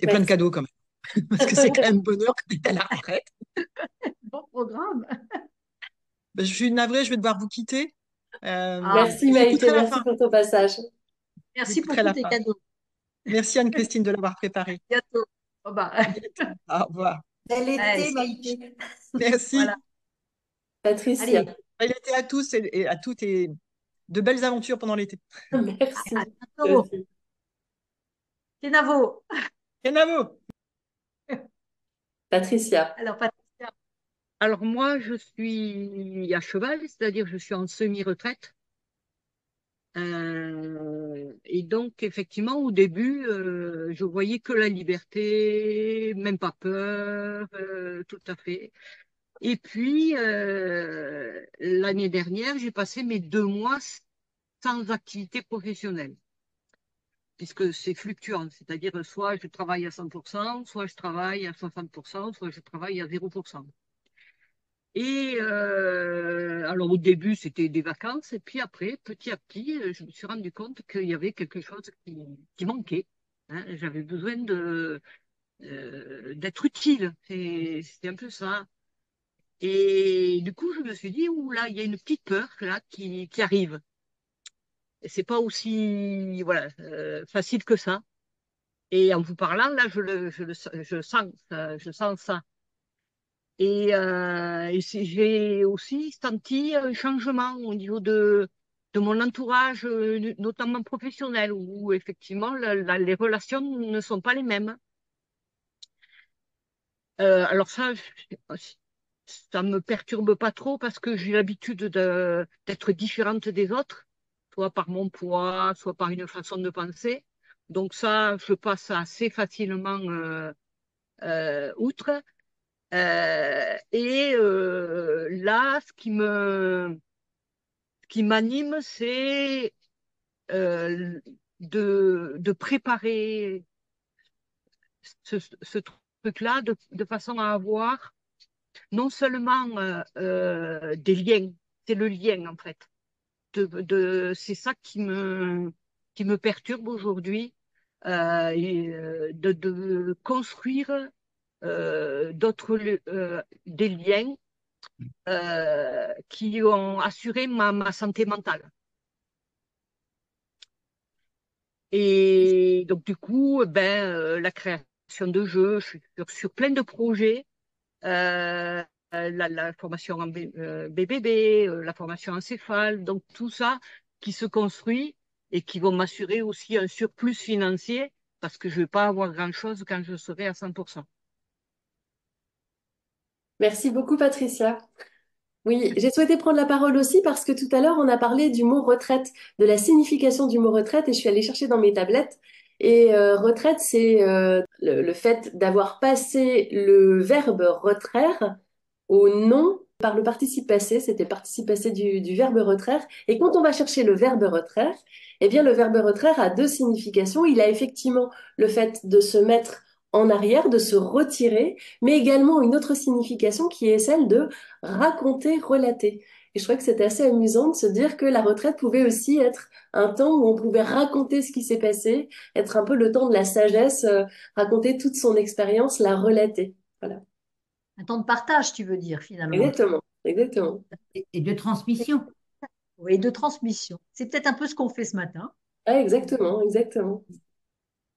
Speaker 5: Et plein de
Speaker 1: Merci.
Speaker 5: cadeaux quand même. Parce que c'est quand même bonheur quand tu es à la retraite.
Speaker 3: Bon programme.
Speaker 5: Je suis navrée, je vais devoir vous quitter.
Speaker 3: Ah,
Speaker 1: Merci Maïté,
Speaker 5: J'écouterai la
Speaker 1: merci
Speaker 5: fin.
Speaker 1: pour ton passage.
Speaker 3: Merci pour
Speaker 5: J'écouterai
Speaker 3: tous
Speaker 5: la
Speaker 3: tes
Speaker 5: fin.
Speaker 3: cadeaux.
Speaker 5: Merci Anne-Christine de l'avoir préparé.
Speaker 3: Bientôt. Au revoir.
Speaker 5: À bientôt. Au revoir.
Speaker 6: Bel
Speaker 3: Allez,
Speaker 6: été, Maïté.
Speaker 3: voilà.
Speaker 5: Merci.
Speaker 1: Patricia,
Speaker 3: Allez,
Speaker 5: Bel été à tous et à toutes et de belles aventures pendant l'été.
Speaker 3: à
Speaker 1: merci. Toi
Speaker 3: bientôt.
Speaker 1: aussi.
Speaker 3: Kenavo.
Speaker 5: Kenavo.
Speaker 1: Patricia,
Speaker 3: Alors, Patricia.
Speaker 7: Alors moi, je suis à cheval, c'est-à-dire je suis en semi-retraite. Et donc, effectivement, au début, je voyais que la liberté, même pas peur, tout à fait. Et puis, l'année dernière, j'ai passé mes 2 mois sans activité professionnelle, puisque c'est fluctuant, c'est-à-dire soit je travaille à 100%, soit je travaille à 60%, soit je travaille à 0%. Et alors au début, c'était des vacances, et puis après, petit à petit, je me suis rendu compte qu'il y avait quelque chose qui manquait. Hein. J'avais besoin d'être utile, c'est un peu ça. Et du coup, je me suis dit, ouh là, il y a une petite peur là qui arrive. Et c'est pas aussi voilà facile que ça. Et en vous parlant, là, je sens ça. Et j'ai aussi senti un changement au niveau de mon entourage, notamment professionnel, où effectivement les relations ne sont pas les mêmes. Alors ça me perturbe pas trop parce que j'ai l'habitude d'être différente des autres, soit par mon poids, soit par une façon de penser. Donc ça, je passe assez facilement outre. Là, ce qui m'anime, c'est euh, de préparer ce truc-là de façon à avoir non seulement des liens, c'est le lien en fait. C'est ça qui me perturbe aujourd'hui, de construire des liens qui ont assuré ma santé mentale. Et donc, du coup, la création de jeux, je suis sur plein de projets. La formation en BBB, la formation en céphale, donc tout ça qui se construit et qui vont m'assurer aussi un surplus financier parce que je ne vais pas avoir grand-chose quand je serai à 100%.
Speaker 1: merci beaucoup Patricia. Oui, j'ai souhaité prendre la parole aussi parce que tout à l'heure, on a parlé du mot retraite, de la signification du mot retraite, et je suis allée chercher dans mes tablettes. Et retraite, c'est le fait d'avoir passé le verbe retraire au nom par le participe passé, c'était le participe passé du verbe retraire. Et quand on va chercher le verbe retraire, eh bien le verbe retraire a deux significations. Il a effectivement le fait de se mettre en arrière, de se retirer, mais également une autre signification qui est celle de raconter, relater. Et je trouvais que c'était assez amusant de se dire que la retraite pouvait aussi être un temps où on pouvait raconter ce qui s'est passé, être un peu le temps de la sagesse, raconter toute son expérience, la relater. Voilà.
Speaker 3: Un temps de partage, tu veux dire, finalement.
Speaker 1: Exactement, exactement.
Speaker 8: Et de transmission.
Speaker 3: Oui, de transmission. C'est peut-être un peu ce qu'on fait ce matin.
Speaker 1: Ah, exactement, exactement.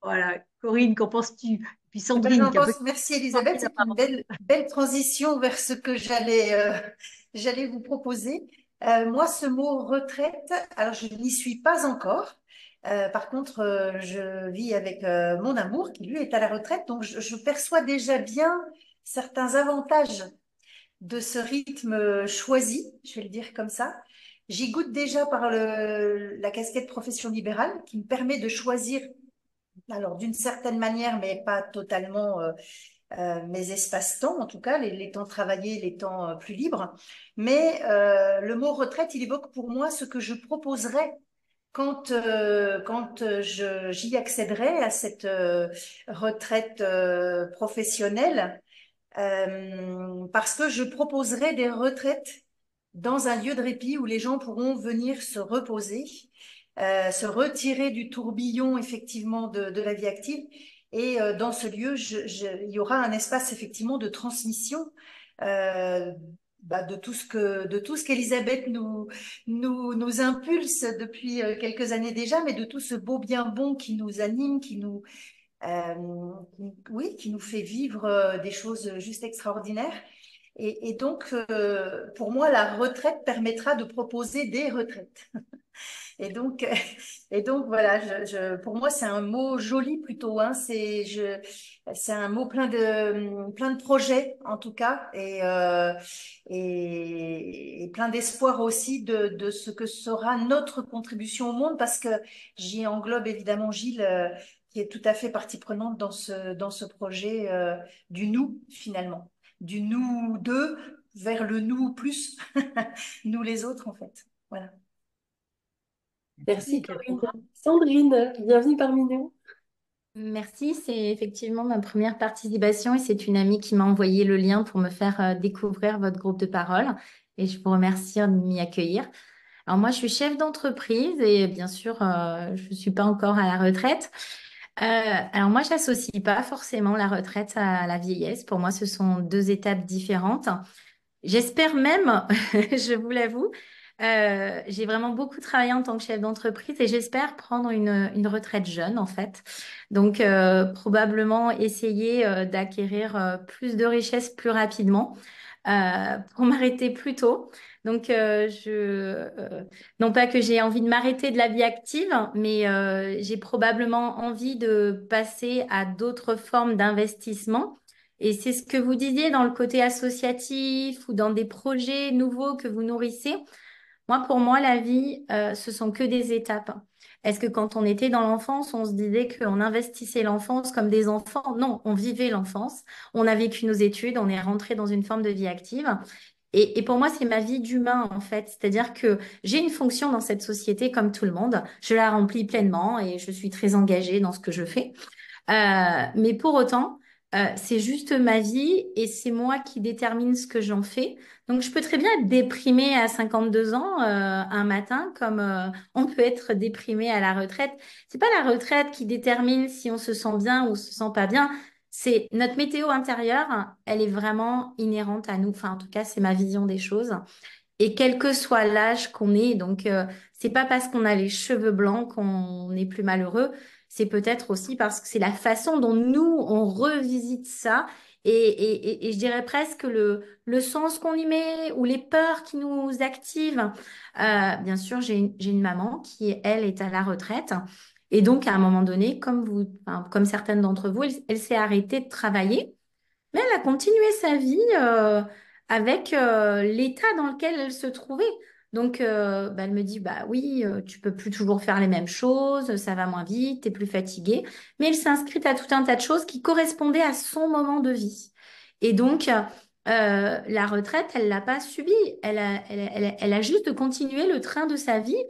Speaker 3: Voilà. Corinne, qu'en penses-tu? Puis
Speaker 6: Eh ben,
Speaker 3: Sandrine,
Speaker 6: j'en
Speaker 3: qui a
Speaker 6: pense,
Speaker 3: peut-être
Speaker 6: merci
Speaker 3: pas
Speaker 6: Elisabeth,
Speaker 3: pris la
Speaker 6: c'est une
Speaker 3: parole.
Speaker 6: belle transition vers ce que j'allais vous proposer. Moi, ce mot retraite, alors je n'y suis pas encore. Par contre, je vis avec mon amour qui lui est à la retraite, donc je perçois déjà bien certains avantages de ce rythme choisi, je vais le dire comme ça. J'y goûte déjà par la casquette profession libérale qui me permet de choisir, alors d'une certaine manière, mais pas totalement, mes espaces-temps, en tout cas, les temps travaillés, les temps plus libres. Mais le mot retraite, il évoque pour moi ce que je proposerais quand j'y accéderai à cette retraite professionnelle, parce que je proposerai des retraites dans un lieu de répit où les gens pourront venir se reposer, se retirer du tourbillon effectivement de la vie active. Et dans ce lieu, il y aura un espace effectivement de transmission, euh, de tout ce qu'Elisabeth nous impulse depuis quelques années déjà, mais de tout ce beau bien bon qui nous anime, oui, qui nous fait vivre des choses juste extraordinaires. Et donc, pour moi, la retraite permettra de proposer des retraites. Et donc, et donc voilà, pour moi, c'est un mot joli plutôt, hein. C'est un mot plein de projets en tout cas, et plein d'espoir aussi de ce que sera notre contribution au monde, parce que j'y englobe évidemment Gilles, qui est tout à fait partie prenante dans ce projet du nous finalement, du nous deux vers le nous plus, nous les autres en fait. Voilà.
Speaker 1: Merci
Speaker 3: Merci,
Speaker 1: Corinne.
Speaker 3: Déborah.
Speaker 1: Sandrine, bienvenue parmi nous.
Speaker 9: Merci, c'est effectivement ma première participation et c'est une amie qui m'a envoyé le lien pour me faire découvrir votre groupe de parole et je vous remercie de m'y accueillir. Alors moi, je suis chef d'entreprise et bien sûr, je ne suis pas encore à la retraite. Alors moi, j'associe pas forcément la retraite à la vieillesse. Pour moi, ce sont deux étapes différentes. J'espère même, je vous l'avoue, j'ai vraiment beaucoup travaillé en tant que chef d'entreprise et j'espère prendre une retraite jeune en fait. Donc probablement essayer d'acquérir plus de richesses plus rapidement pour m'arrêter plus tôt. Donc non pas que j'ai envie de m'arrêter de la vie active, mais j'ai probablement envie de passer à d'autres formes d'investissement. Et c'est ce que vous disiez dans le côté associatif ou dans des projets nouveaux que vous nourrissez. Moi, pour moi, la vie, ce sont que des étapes. Est-ce que quand on était dans l'enfance, on se disait qu'on investissait l'enfance comme des enfants? Non, on vivait l'enfance. On a vécu nos études, on est rentré dans une forme de vie active. Et pour moi, c'est ma vie d'humain, en fait. C'est-à-dire que j'ai une fonction dans cette société comme tout le monde. Je la remplis pleinement et je suis très engagée dans ce que je fais. Mais pour autant, c'est juste ma vie et c'est moi qui détermine ce que j'en fais. Donc, je peux très bien être déprimée à 52 ans un matin, comme on peut être déprimé à la retraite. C'est pas la retraite qui détermine si on se sent bien ou se sent pas bien. C'est notre météo intérieure, elle est vraiment inhérente à nous. Enfin, en tout cas, c'est ma vision des choses. Et quel que soit l'âge qu'on est, donc c'est pas parce qu'on a les cheveux blancs qu'on est plus malheureux, c'est peut-être aussi parce que c'est la façon dont nous, on revisite ça et je dirais presque le sens qu'on y met ou les peurs qui nous activent. Bien sûr, j'ai une maman qui, elle, est à la retraite. Et donc, à un moment donné, comme vous, enfin, comme certaines d'entre vous, elle s'est arrêtée de travailler. Mais elle a continué sa vie avec l'état dans lequel elle se trouvait. Donc, bah, elle me dit, bah oui, tu peux plus toujours faire les mêmes choses, ça va moins vite, t'es plus fatiguée. Mais elle s'est inscrite à tout un tas de choses qui correspondaient à son moment de vie. Et donc, la retraite, elle l'a pas subie. Elle a juste continué le train de sa vie.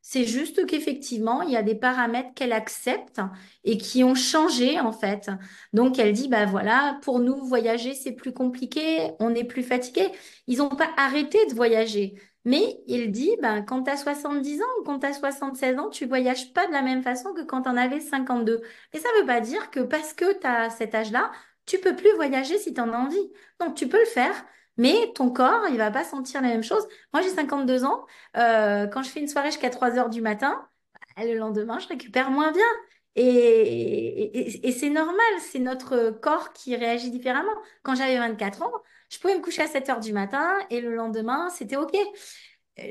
Speaker 9: C'est juste qu'effectivement, il y a des paramètres qu'elle accepte et qui ont changé en fait. Donc, elle dit, bah voilà, pour nous, voyager, c'est plus compliqué, on est plus fatigué. Ils n'ont pas arrêté de voyager. Mais il dit, bah, quand tu as 70 ans ou quand tu as 76 ans, tu voyages pas de la même façon que quand tu en avais 52. Mais ça ne veut pas dire que parce que tu as cet âge-là, tu peux plus voyager si tu en as envie. Donc, tu peux le faire, mais ton corps, il va pas sentir la même chose. Moi, j'ai 52 ans. Quand je fais une soirée jusqu'à 3 heures du matin, le lendemain, je récupère moins bien. Et c'est normal, c'est notre corps qui réagit différemment. Quand j'avais 24 ans, je pouvais me coucher à 7 heures du matin et le lendemain, c'était OK.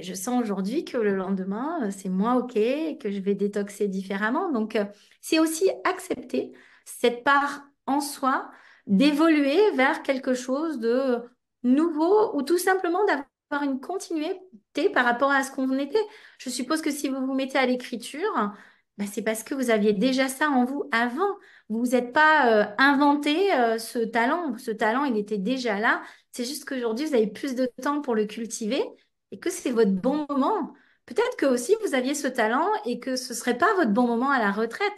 Speaker 9: Je sens aujourd'hui que le lendemain, c'est moins OK et que je vais détoxer différemment. Donc, c'est aussi accepter cette part en soi d'évoluer vers quelque chose de nouveau ou tout simplement d'avoir une continuité par rapport à ce qu'on était. Je suppose que si vous vous mettez à l'écriture, bah, c'est parce que vous aviez déjà ça en vous avant. Vous vous êtes pas inventé ce talent. Ce talent, il était déjà là. C'est juste qu'aujourd'hui, vous avez plus de temps pour le cultiver et que c'est votre bon moment. Peut-être que aussi vous aviez ce talent et que ce serait pas votre bon moment à la retraite.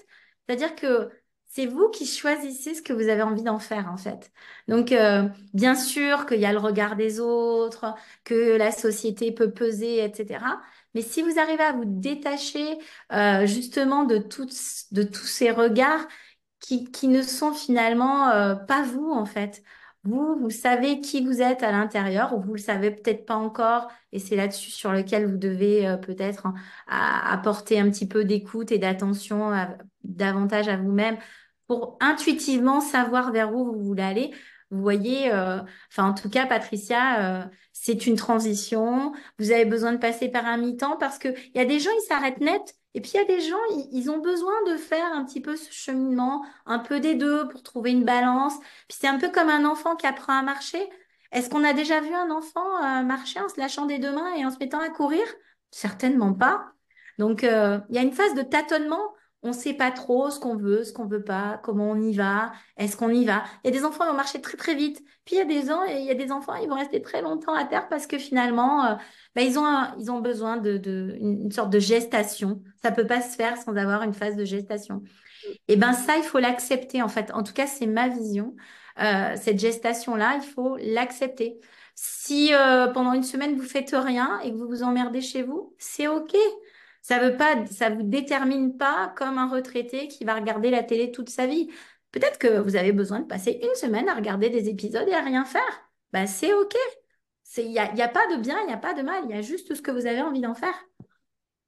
Speaker 9: C'est-à-dire que c'est vous qui choisissez ce que vous avez envie d'en faire, en fait. Donc, bien sûr qu'il y a le regard des autres, que la société peut peser, etc. Mais si vous arrivez à vous détacher justement de tous ces regards qui ne sont finalement pas vous, en fait. Vous savez qui vous êtes à l'intérieur, ou vous le savez peut-être pas encore, et c'est là-dessus sur lequel vous devez peut-être hein, apporter un petit peu d'écoute et d'attention davantage à vous-même pour intuitivement savoir vers où vous voulez aller. Vous voyez, enfin en tout cas, Patricia, c'est une transition. Vous avez besoin de passer par un mi-temps parce que il y a des gens, ils s'arrêtent net. Et puis il y a des gens, ils ont besoin de faire un petit peu ce cheminement, un peu des deux pour trouver une balance. Puis c'est un peu comme un enfant qui apprend à marcher. Est-ce qu'on a déjà vu un enfant marcher en se lâchant des deux mains et en se mettant à courir? Certainement pas. Donc il y a une phase de tâtonnement. On ne sait pas trop ce qu'on veut pas, comment on y va, est-ce qu'on y va. Il y a des enfants qui vont marcher très très vite. Puis il y a des enfants, ils vont rester très longtemps à terre parce que finalement, bah, ils ont besoin une sorte de gestation. Ça peut pas se faire sans avoir une phase de gestation. Et ben ça, il faut l'accepter en fait. En tout cas, c'est ma vision. Cette gestation-là, il faut l'accepter. Si pendant une semaine vous faites rien et que vous vous emmerdez chez vous, c'est OK. Ça vous détermine pas comme un retraité qui va regarder la télé toute sa vie. Peut-être que vous avez besoin de passer une semaine à regarder des épisodes et à rien faire. Ben c'est OK. Il y a pas de bien, il n'y a pas de mal. Il y a juste ce que vous avez envie d'en faire.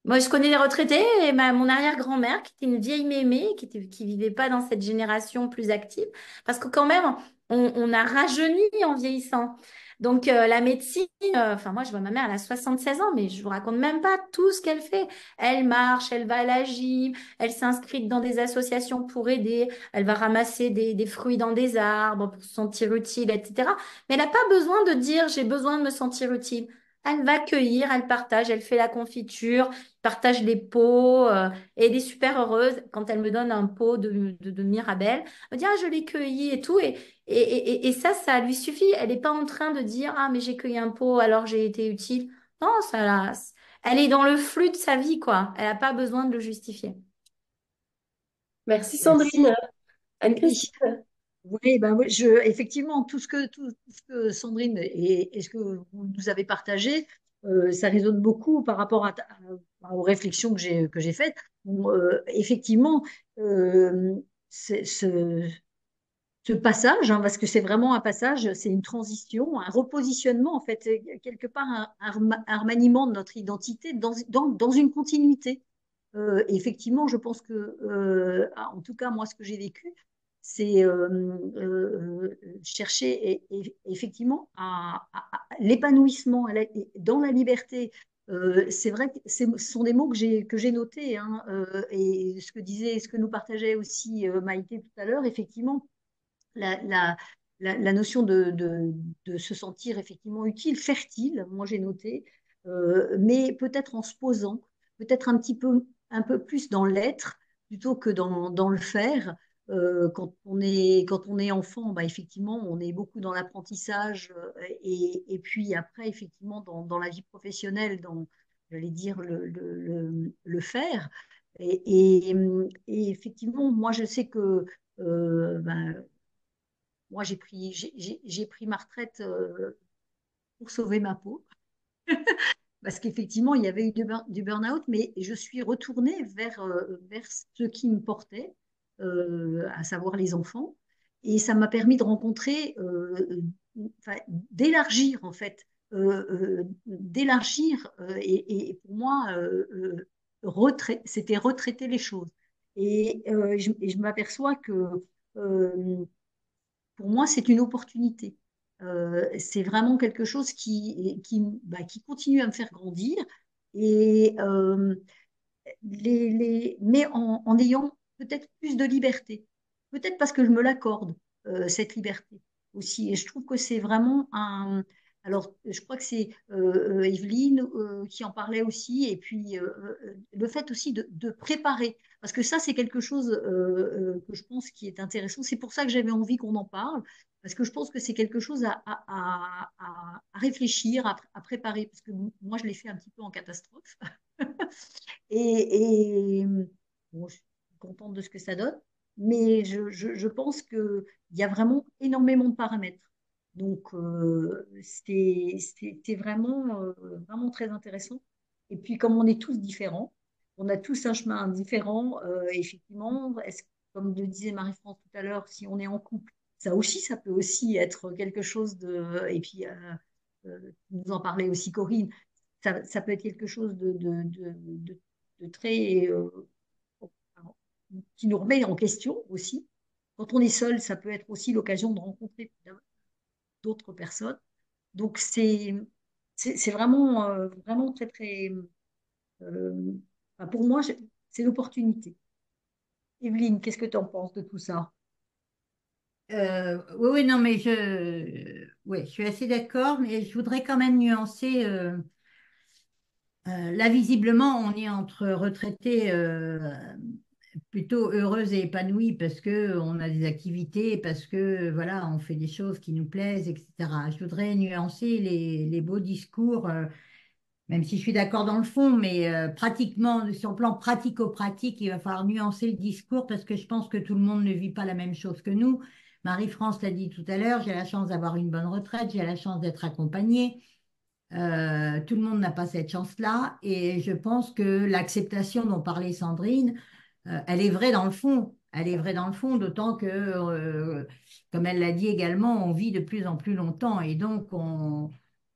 Speaker 9: Moi, je connais les retraités et mon arrière-grand-mère, qui était une vieille mémé, qui vivait pas dans cette génération plus active, parce que quand même, on a rajeuni en vieillissant. Donc, la médecine, enfin, moi, je vois ma mère, elle a 76 ans, mais je vous raconte même pas tout ce qu'elle fait. Elle marche, elle va à la gym, elle s'inscrit dans des associations pour aider, elle va ramasser des fruits dans des arbres pour se sentir utile, etc. Mais elle n'a pas besoin de dire, j'ai besoin de me sentir utile. Elle va cueillir, elle partage, elle fait la confiture, partage les pots et elle est super heureuse quand elle me donne un pot de Mirabelle. Elle me dit, ah, je l'ai cueilli et tout. Et ça lui suffit. Elle n'est pas en train de dire, ah, mais j'ai cueilli un pot, alors j'ai été utile. Non, elle est dans le flux de sa vie, quoi. Elle n'a pas besoin de le justifier.
Speaker 1: Merci Sandrine.
Speaker 3: Merci.
Speaker 1: Anne-Christine.
Speaker 3: Oui. Oui, ben oui, effectivement, tout ce que Sandrine et ce que vous nous avez partagé, ça résonne beaucoup par rapport aux réflexions que j'ai faites. Bon, effectivement, ce passage, hein, parce que c'est vraiment un passage, c'est une transition, un repositionnement, en fait, quelque part un remaniement de notre identité dans une continuité. Effectivement, je pense que, en tout cas, moi, ce que j'ai vécu, c'est chercher effectivement l'épanouissement dans la liberté. C'est vrai que ce sont des mots que j'ai notés, hein, et ce que nous partageait aussi Maïté tout à l'heure, effectivement, la, la, la notion de se sentir effectivement utile, fertile, moi j'ai noté, mais peut-être en se posant, peut-être un peu plus dans l'être plutôt que dans le faire. Quand on est enfant, bah, effectivement, on est beaucoup dans l'apprentissage et puis après, effectivement, dans la vie professionnelle, j'allais dire, le faire. Et effectivement, moi, je sais que ben, moi, j'ai pris ma retraite pour sauver ma peau, parce qu'effectivement, il y avait eu du burn-out, mais je suis retournée vers ce qui me portait, à savoir les enfants. Et ça m'a permis de rencontrer, enfin, d'élargir en fait, d'élargir. Et pour moi, c'était retraiter les choses. Et je m'aperçois que pour moi, c'est une opportunité. C'est vraiment quelque chose qui continue à me faire grandir, et mais en ayant peut-être plus de liberté. Peut-être parce que je me l'accorde, cette liberté aussi. Et je trouve que c'est vraiment un... Alors, je crois que c'est Evelyne qui en parlait aussi, et puis le fait aussi de préparer, parce que ça, c'est quelque chose que je pense qui est intéressant. C'est pour ça que j'avais envie qu'on en parle, parce que je pense que c'est quelque chose à réfléchir, à préparer, parce que moi, je l'ai fait un petit peu en catastrophe. Et bon, je suis contente de ce que ça donne, mais je pense qu'il y a vraiment énormément de paramètres. Donc, c'était vraiment très intéressant. Et puis, comme on est tous différents, on a tous un chemin différent, effectivement. Comme le disait Marie-France tout à l'heure, si on est en couple, Ça aussi, ça peut aussi être quelque chose et puis vous en parlez aussi, Corinne, ça peut être quelque chose de très, qui nous remet en question aussi. Quand on est seul, ça peut être aussi l'occasion de rencontrer d'autres personnes. Donc, c'est vraiment, vraiment très, très, euh, enfin, pour moi, c'est l'opportunité. Evelyne, qu'est-ce que tu en penses de tout ça?
Speaker 8: Oui, oui, non, mais ouais, je suis assez d'accord, mais je voudrais quand même nuancer. Là, visiblement, on est entre retraités plutôt heureuses et épanouies parce que on a des activités, parce que voilà, on fait des choses qui nous plaisent, etc. Je voudrais nuancer les beaux discours, même si je suis d'accord dans le fond, mais pratiquement, sur le plan pratico-pratique, il va falloir nuancer le discours parce que je pense que tout le monde ne vit pas la même chose que nous. Marie-France l'a dit tout à l'heure, j'ai la chance d'avoir une bonne retraite, j'ai la chance d'être accompagnée. Tout le monde n'a pas cette chance-là et je pense que l'acceptation dont parlait Sandrine, elle est vraie dans le fond. Elle est vraie dans le fond, d'autant que, comme elle l'a dit également, on vit de plus en plus longtemps et donc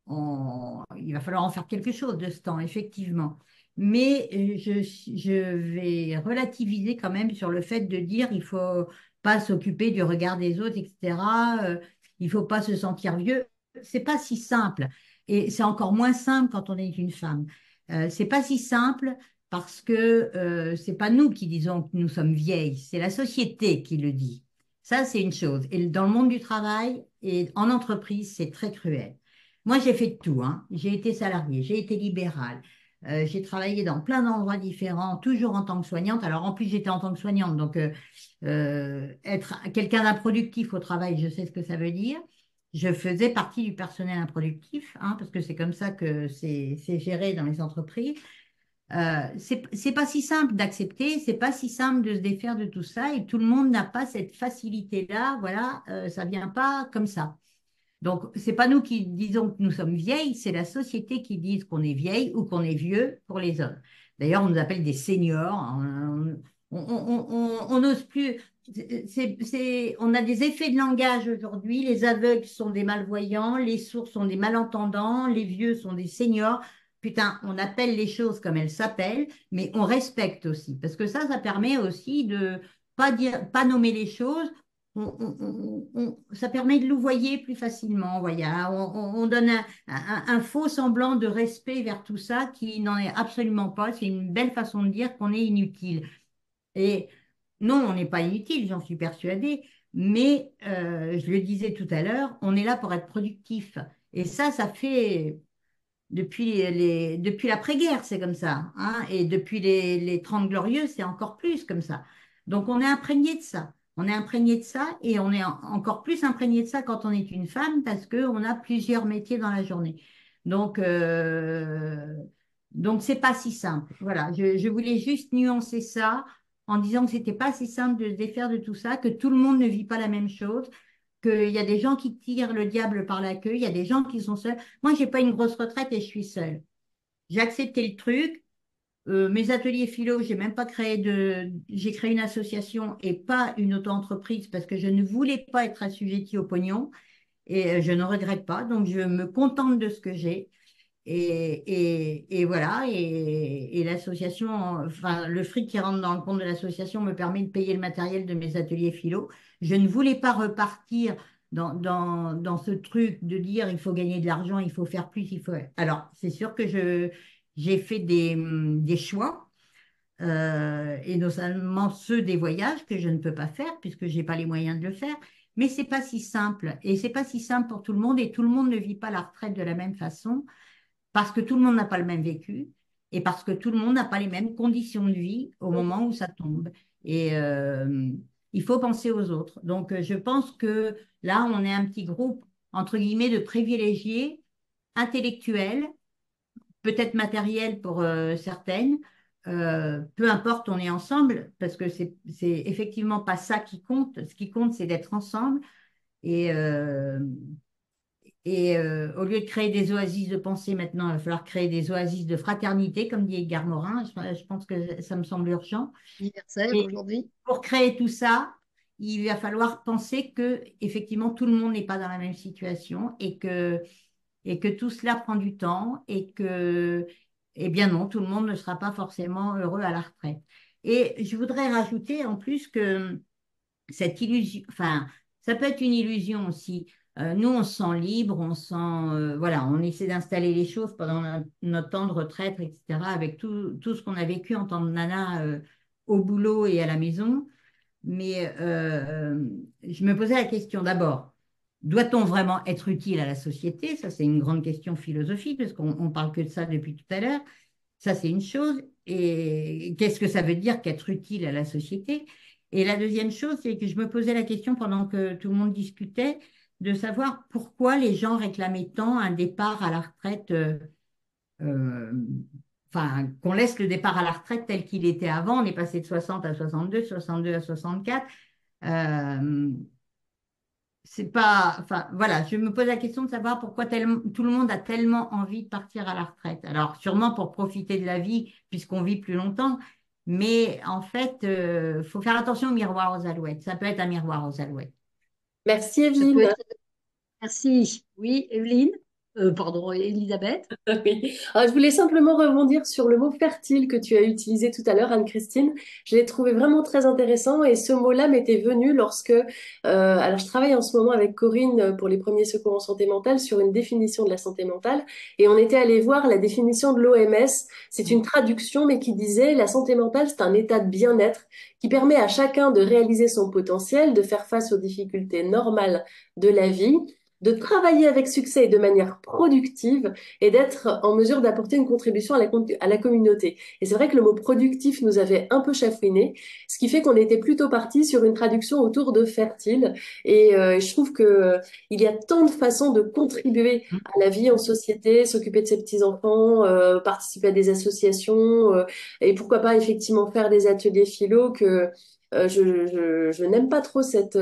Speaker 8: il va falloir en faire quelque chose de ce temps, effectivement. Mais je vais relativiser quand même sur le fait de dire il faut pas s'occuper du regard des autres, etc. Il faut pas se sentir vieux. C'est pas si simple. Et c'est encore moins simple quand on est une femme. C'est pas si simple parce que c'est pas nous qui disons que nous sommes vieilles, c'est la société qui le dit. Ça, c'est une chose. Et dans le monde du travail et en entreprise, c'est très cruel. Moi, j'ai fait de tout, hein. J'ai été salariée, j'ai été libérale, j'ai travaillé dans plein d'endroits différents, toujours en tant que soignante. Alors, en plus, j'étais en tant que soignante, donc être quelqu'un d'improductif au travail, je sais ce que ça veut dire. Je faisais partie du personnel improductif, hein, parce que c'est comme ça que c'est géré dans les entreprises. C'est pas si simple d'accepter, c'est pas si simple de se défaire de tout ça, et tout le monde n'a pas cette facilité-là. Voilà, ça vient pas comme ça. Donc, c'est pas nous qui disons que nous sommes vieilles, c'est la société qui dit qu'on est vieille ou qu'on est vieux pour les hommes. D'ailleurs, on nous appelle des seniors. On n'ose plus. On a des effets de langage aujourd'hui. Les aveugles sont des malvoyants, les sourds sont des malentendants, les vieux sont des seniors. Putain, on appelle les choses comme elles s'appellent, mais on respecte aussi. Parce que ça permet aussi de pas dire, pas nommer les choses. Ça permet de louvoyer plus facilement. Voilà. On donne un faux semblant de respect vers tout ça qui n'en est absolument pas. C'est une belle façon de dire qu'on est inutile. Et non, on n'est pas inutile, j'en suis persuadée, mais je le disais tout à l'heure, on est là pour être productif. Et ça fait depuis l'après-guerre, c'est comme ça, hein, et depuis les 30 glorieux, c'est encore plus comme ça. Donc on est imprégné de ça. On est imprégné de ça et on est encore plus imprégné de ça quand on est une femme parce qu'on a plusieurs métiers dans la journée. Donc, donc c'est pas si simple. Voilà, je voulais juste nuancer ça en disant que c'était pas si simple de se défaire de tout ça, que tout le monde ne vit pas la même chose, qu'il y a des gens qui tirent le diable par la queue, il y a des gens qui sont seuls. Moi, j'ai pas une grosse retraite et je suis seule. J'ai accepté le truc. Mes ateliers philo, j'ai créé une association et pas une auto-entreprise parce que je ne voulais pas être assujettie au pognon et je ne regrette pas. Donc, je me contente de ce que j'ai. Et voilà, et l'association, enfin, le fric qui rentre dans le compte de l'association me permet de payer le matériel de mes ateliers philo. Je ne voulais pas repartir dans ce truc de dire il faut gagner de l'argent, il faut faire plus, il faut. Alors, c'est sûr que j'ai fait des choix, et notamment ceux des voyages que je ne peux pas faire puisque j'ai pas les moyens de le faire. Mais c'est pas si simple, et c'est pas si simple pour tout le monde, et tout le monde ne vit pas la retraite de la même façon parce que tout le monde n'a pas le même vécu et parce que tout le monde n'a pas les mêmes conditions de vie au moment où ça tombe. Et il faut penser aux autres. Donc, je pense que là, on est un petit groupe, entre guillemets, de privilégiés intellectuels, peut-être matériels pour certaines. Peu importe, on est ensemble parce que c'est effectivement pas ça qui compte. Ce qui compte, c'est d'être ensemble. Et, au lieu de créer des oasis de pensée, maintenant, il va falloir créer des oasis de fraternité, comme dit Edgar Morin. Je pense que ça me semble urgent.
Speaker 3: Anniversaire
Speaker 8: Et
Speaker 3: aujourd'hui.
Speaker 8: pour créer tout ça, il va falloir penser que effectivement tout le monde n'est pas dans la même situation et que tout cela prend du temps et que, eh bien non, tout le monde ne sera pas forcément heureux à la retraite. Et je voudrais rajouter en plus que cette illusion, enfin, ça peut être une illusion aussi. Nous, on se sent libre, on sent, voilà, on essaie d'installer les choses pendant notre temps de retraite, etc., avec tout ce qu'on a vécu en tant que nana au boulot et à la maison. Mais je me posais la question d'abord, doit-on vraiment être utile à la société? Ça, c'est une grande question philosophique, parce qu'on parle que de ça depuis tout à l'heure. Ça, c'est une chose. Et qu'est-ce que ça veut dire qu'être utile à la société? Et la deuxième chose, c'est que je me posais la question pendant que tout le monde discutait, de savoir pourquoi les gens réclamaient tant un départ à la retraite, euh, enfin, qu'on laisse le départ à la retraite tel qu'il était avant. On est passé de 60 à 62, 62 à 64. Euh, c'est pas, enfin, voilà, je me pose la question de savoir pourquoi tout le monde a tellement envie de partir à la retraite. Alors, sûrement pour profiter de la vie, puisqu'on vit plus longtemps, mais en fait, faut faire attention au miroir aux alouettes. Ça peut être un miroir aux alouettes.
Speaker 1: Merci
Speaker 3: Ça peut
Speaker 1: Evelyne.
Speaker 3: être. Merci. Oui, Evelyne. Pardon, Elisabeth.
Speaker 1: Oui. Je voulais simplement rebondir sur le mot fertile que tu as utilisé tout à l'heure, Anne-Christine. Je l'ai trouvé vraiment très intéressant et ce mot-là m'était venu lorsque, alors je travaille en ce moment avec Corinne pour les premiers secours en santé mentale sur une définition de la santé mentale et on était allé voir la définition de l'OMS. C'est une traduction mais qui disait la santé mentale, c'est un état de bien-être qui permet à chacun de réaliser son potentiel, de faire face aux difficultés normales de la vie, de travailler avec succès et de manière productive et d'être en mesure d'apporter une contribution à la communauté. Et c'est vrai que le mot productif nous avait un peu chafouiné, ce qui fait qu'on était plutôt parti sur une traduction autour de fertile. Et je trouve que il y a tant de façons de contribuer à la vie en société, s'occuper de ses petits-enfants, participer à des associations, et pourquoi pas effectivement faire des ateliers philo que je n'aime pas trop cette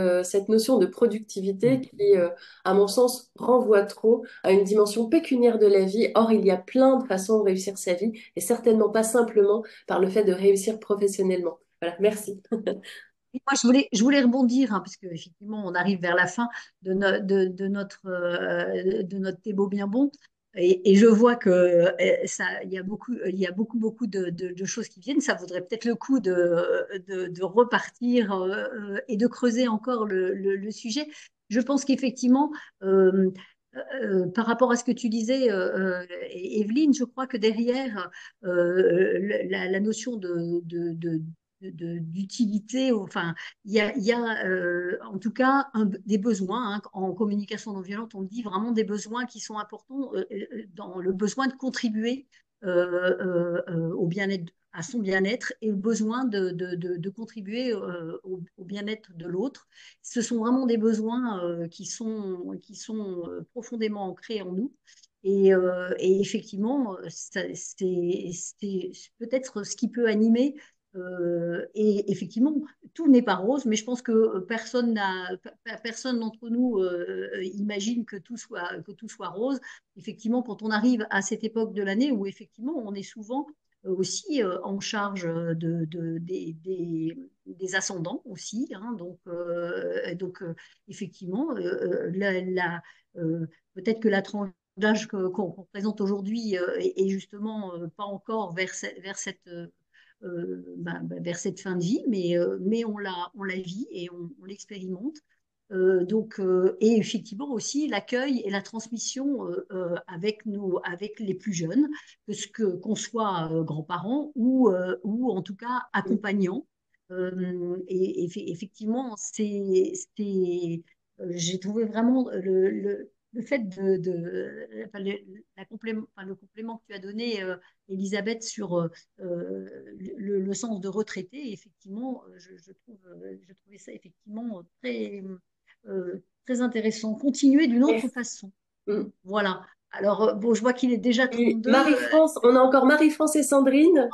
Speaker 1: notion de productivité qui, à mon sens, renvoie trop à une dimension pécuniaire de la vie. Or, il y a plein de façons de réussir sa vie et certainement pas simplement par le fait de réussir professionnellement. Voilà, merci.
Speaker 3: Et moi, je voulais rebondir, hein, parce qu'effectivement, on arrive vers la fin de notre thé beau bien bon. Et je vois que il y a beaucoup de choses qui viennent. Ça vaudrait peut-être le coup de repartir et de creuser encore le sujet. Je pense qu'effectivement, par rapport à ce que tu disais, Evelyne, je crois que derrière la notion d'utilité, enfin, il y a en tout cas des besoins, hein. En communication non violente, on dit vraiment des besoins qui sont importants, dans le besoin de contribuer au bien-être, à son bien-être, et le besoin de contribuer au bien-être de l'autre. Ce sont vraiment des besoins qui sont profondément ancrés en nous. Et effectivement, c'est peut-être ce qui peut animer. Et effectivement, tout n'est pas rose, mais je pense que personne d'entre nous imagine que tout soit rose. Effectivement, quand on arrive à cette époque de l'année où effectivement on est souvent aussi en charge des ascendants aussi, hein. Donc, effectivement, peut-être que la tranche d'âge qu'on représente aujourd'hui est justement pas encore vers cette fin de vie, mais on la vit et on l'expérimente. Et effectivement aussi l'accueil et la transmission avec les plus jeunes, qu'on soit grands-parents ou en tout cas accompagnants. Effectivement, j'ai trouvé vraiment le fait enfin, le complément que tu as donné, Elisabeth, sur le sens de retraité. Effectivement, je trouvais ça effectivement très intéressant. Continuer d'une autre façon.
Speaker 1: Mm.
Speaker 3: Voilà. Alors, bon, je vois qu'il est déjà
Speaker 1: Et
Speaker 3: 32.
Speaker 1: Marie-France, on a encore Marie-France et Sandrine.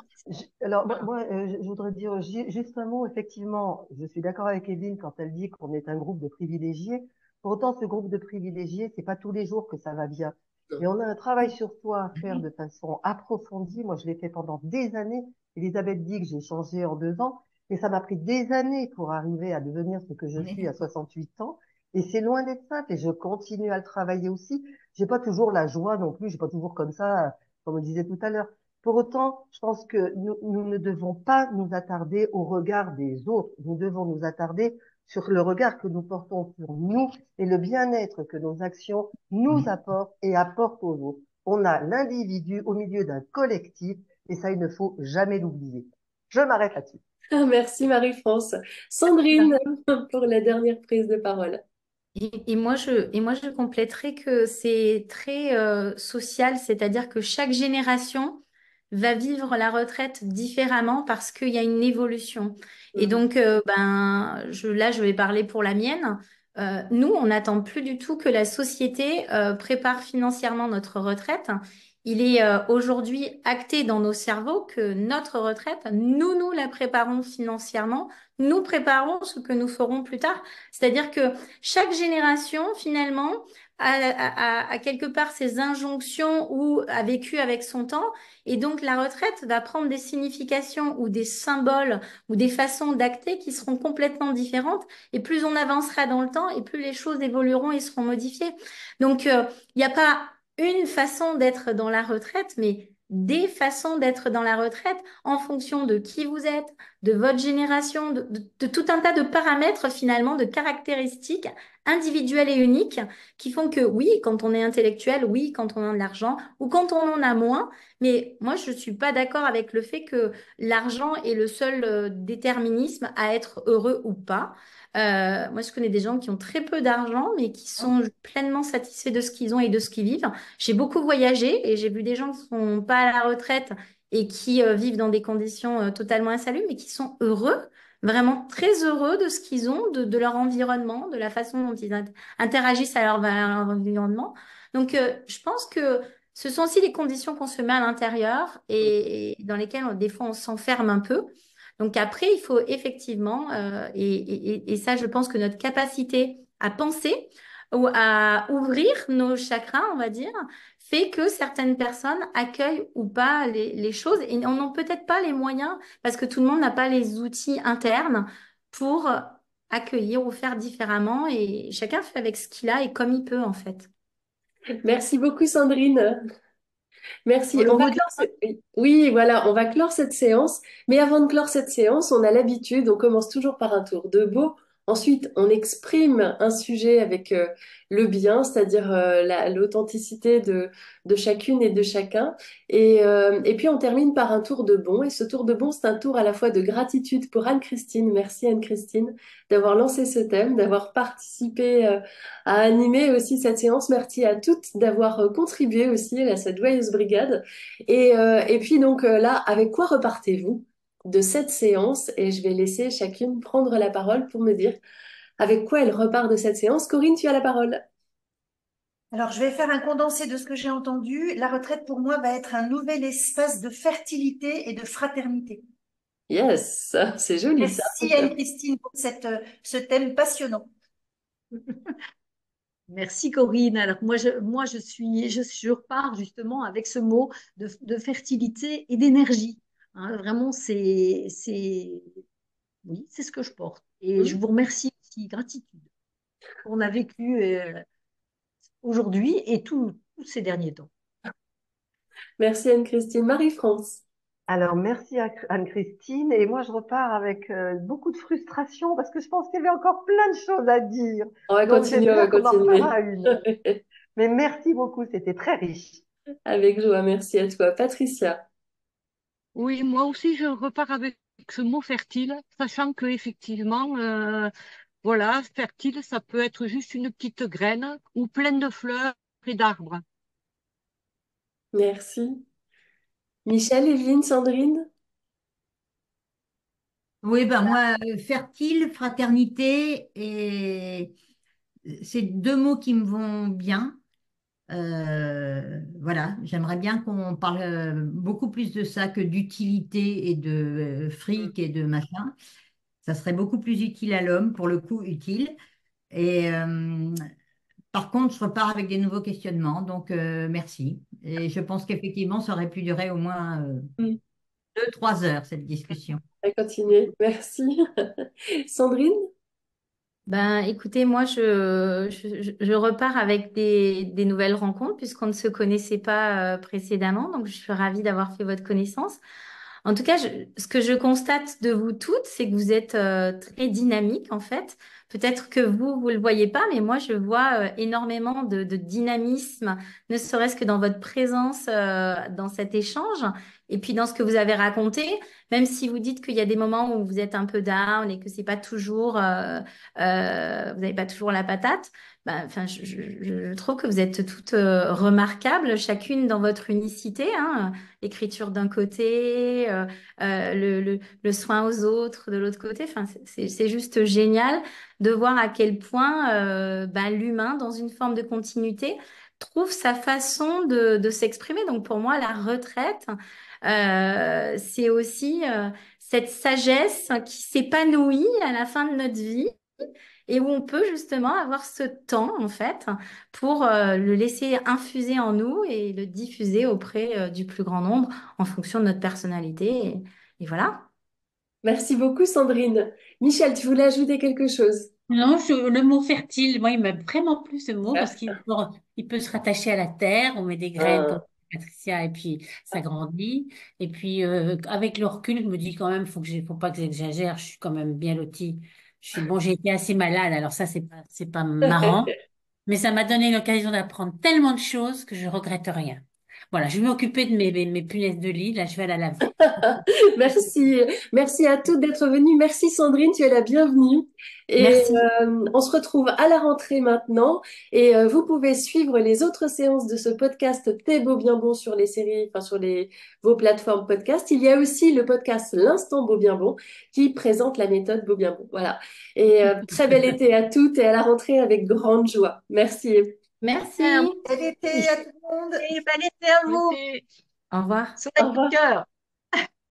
Speaker 4: Alors,
Speaker 3: Voilà.
Speaker 4: moi, je voudrais dire juste un mot. Effectivement, je suis d'accord avec Evelyne quand elle dit qu'on est un groupe de privilégiés. Pour autant, ce groupe de privilégiés, c'est pas tous les jours que ça va bien. Et on a un travail sur soi à faire de façon approfondie. Moi, je l'ai fait pendant des années. Elisabeth dit que j'ai changé en 2 ans. Et ça m'a pris des années pour arriver à devenir ce que je
Speaker 8: On est
Speaker 4: suis à
Speaker 8: d'accord.
Speaker 4: 68 ans. Et c'est loin d'être simple et je continue à le travailler aussi. J'ai pas toujours la joie non plus, j'ai pas toujours comme ça, comme on disait tout à l'heure. Pour autant, je pense que nous ne devons pas nous attarder au regard des autres. Nous devons nous attarder sur le regard que nous portons sur nous et le bien-être que nos actions nous apportent et apportent aux autres. On a l'individu au milieu d'un collectif et ça, il ne faut jamais l'oublier. Je m'arrête là-dessus.
Speaker 1: Ah, merci Marie-France. Sandrine, pour la dernière prise de parole.
Speaker 9: Et moi, je compléterais que c'est très social, c'est-à-dire que chaque génération va vivre la retraite différemment parce qu'il y a une évolution. Et
Speaker 1: Mhm.
Speaker 9: donc, là, je vais parler pour la mienne. Nous, on n'attend plus du tout que la société prépare financièrement notre retraite. Il est aujourd'hui acté dans nos cerveaux que notre retraite, nous la préparons financièrement, nous préparons ce que nous ferons plus tard. C'est-à-dire que chaque génération, finalement, a quelque part ses injonctions ou a vécu avec son temps. Et donc, la retraite va prendre des significations ou des symboles ou des façons d'acter qui seront complètement différentes. Et plus on avancera dans le temps, et plus les choses évolueront et seront modifiées. Donc, il n'y a pas une façon d'être dans la retraite, mais des façons d'être dans la retraite en fonction de qui vous êtes, de votre génération, de tout un tas de paramètres finalement, de caractéristiques individuelles et uniques qui font que oui, quand on est intellectuel, oui, quand on a de l'argent ou quand on en a moins, mais moi je ne suis pas d'accord avec le fait que l'argent est le seul déterminisme à être heureux ou pas. Moi, je connais des gens qui ont très peu d'argent, mais qui sont pleinement satisfaits de ce qu'ils ont et de ce qu'ils vivent. J'ai beaucoup voyagé et j'ai vu des gens qui sont pas à la retraite et qui vivent dans des conditions totalement insalubres, mais qui sont heureux, vraiment très heureux de ce qu'ils ont, de leur environnement, de la façon dont ils interagissent à leur environnement. Donc, je pense que ce sont aussi les conditions qu'on se met à l'intérieur et dans lesquelles, des fois, on s'enferme un peu. Donc après, il faut effectivement, et ça, je pense que notre capacité à penser ou à ouvrir nos chakras, on va dire, fait que certaines personnes accueillent ou pas les choses et n'ont peut-être pas les moyens parce que tout le monde n'a pas les outils internes pour accueillir ou faire différemment et chacun fait avec ce qu'il a et comme il peut en fait.
Speaker 1: Merci beaucoup Sandrine.
Speaker 3: Pour
Speaker 1: Merci.
Speaker 3: le
Speaker 1: On va
Speaker 3: mot de
Speaker 1: clore Oui, voilà, on va clore cette séance. Mais avant de clore cette séance, on a l'habitude, on commence toujours par un tour de beau. Ensuite, on exprime un sujet avec le bien, c'est-à-dire l'authenticité de chacune et de chacun. Et puis, on termine par un tour de bon. Et ce tour de bon, c'est un tour à la fois de gratitude pour Anne-Christine. Merci Anne-Christine d'avoir lancé ce thème, d'avoir participé à animer aussi cette séance. Merci à toutes d'avoir contribué aussi à cette joyeuse brigade. Et puis donc là, avec quoi repartez-vous de cette séance? Et je vais laisser chacune prendre la parole pour me dire avec quoi elle repart de cette séance. Corinne, tu as la parole.
Speaker 6: Alors, je vais faire un condensé de ce que j'ai entendu. La retraite, pour moi, va être un nouvel espace de fertilité et de fraternité.
Speaker 1: Yes, c'est joli ça.
Speaker 6: Merci Anne-Christine pour ce thème passionnant.
Speaker 3: Merci Corinne. Alors je repars justement avec ce mot de fertilité et d'énergie. Hein, vraiment, oui, c'est ce que je porte. Et je vous remercie aussi, gratitude, qu'on a vécu aujourd'hui et tous ces derniers temps.
Speaker 1: Merci Anne-Christine. Marie-France.
Speaker 4: Alors, merci à Anne-Christine. Et moi, je repars avec beaucoup de frustration parce que je pense qu'il y avait encore plein de choses à dire.
Speaker 1: On va
Speaker 4: Donc,
Speaker 1: continuer, on va
Speaker 4: j'espère qu'on en
Speaker 1: continuer.
Speaker 4: refera une. Mais merci beaucoup, c'était très riche.
Speaker 1: Avec joie, merci à toi. Patricia.
Speaker 7: Oui, moi aussi, je repars avec ce mot fertile, sachant que effectivement, voilà, fertile, ça peut être juste une petite graine ou pleine de fleurs et d'arbres.
Speaker 1: Merci. Michel, Evelyne, Sandrine.
Speaker 8: Oui, ben moi, fertile, fraternité, et c'est deux mots qui me vont bien. Voilà, j'aimerais bien qu'on parle beaucoup plus de ça que d'utilité et de fric et de machin. Ça serait beaucoup plus utile à l'homme, pour le coup utile. Et par contre, je repars avec des nouveaux questionnements, donc merci. Et je pense qu'effectivement, ça aurait pu durer au moins 2, 3 heures, cette discussion.
Speaker 1: On va continuer. Merci. Sandrine?
Speaker 9: Ben, écoutez, moi, je repars avec des nouvelles rencontres puisqu'on ne se connaissait pas précédemment. Donc, je suis ravie d'avoir fait votre connaissance. En tout cas, ce que je constate de vous toutes, c'est que vous êtes très dynamique, en fait. Peut-être que vous le voyez pas, mais moi, je vois énormément de dynamisme, ne serait-ce que dans votre présence dans cet échange et puis dans ce que vous avez raconté. Même si vous dites qu'il y a des moments où vous êtes un peu down et que c'est pas toujours, vous n'avez pas toujours la patate, ben, enfin, je trouve que vous êtes toutes remarquables, chacune dans votre unicité, hein. L'écriture d'un côté, le soin aux autres de l'autre côté. Enfin, c'est juste génial de voir à quel point ben, l'humain, dans une forme de continuité, trouve sa façon de s'exprimer. Donc pour moi, la retraite, c'est aussi cette sagesse qui s'épanouit à la fin de notre vie et où on peut justement avoir ce temps, en fait, pour le laisser infuser en nous et le diffuser auprès du plus grand nombre en fonction de notre personnalité. Et voilà.
Speaker 1: Merci beaucoup, Sandrine. Michel, tu voulais ajouter quelque chose?
Speaker 10: Non, le mot fertile, moi, il m'a vraiment plu ce mot parce qu'il peut se rattacher à la terre. On met des graines comme
Speaker 1: Ah.
Speaker 10: Patricia et puis ça grandit. Et puis, avec le recul, je me dis quand même, faut pas que j'exagère. Je suis quand même bien lotie. Bon, j'ai été assez malade, alors ça, c'est pas marrant. Mais ça m'a donné l'occasion d'apprendre tellement de choses que je regrette rien. Voilà, je vais m'occuper de mes punaises de lit. Là, je vais aller la laver.
Speaker 1: Merci, merci à toutes d'être venues. Merci Sandrine, tu es la bienvenue. Et
Speaker 9: Merci.
Speaker 1: on se retrouve à la rentrée maintenant. Et vous pouvez suivre les autres séances de ce podcast T'es beau bien bon sur les séries, enfin sur vos plateformes podcast. Il y a aussi le podcast L'Instant Beau bien bon qui présente la méthode Beau bien bon. Voilà. Et très bel été à toutes et à la rentrée avec grande joie. Merci.
Speaker 9: Merci.
Speaker 6: Bel été à tout le monde.
Speaker 4: Et bel été à vous.
Speaker 7: C'était
Speaker 9: Au revoir.
Speaker 1: Au
Speaker 4: Soleil du
Speaker 1: revoir.
Speaker 4: cœur.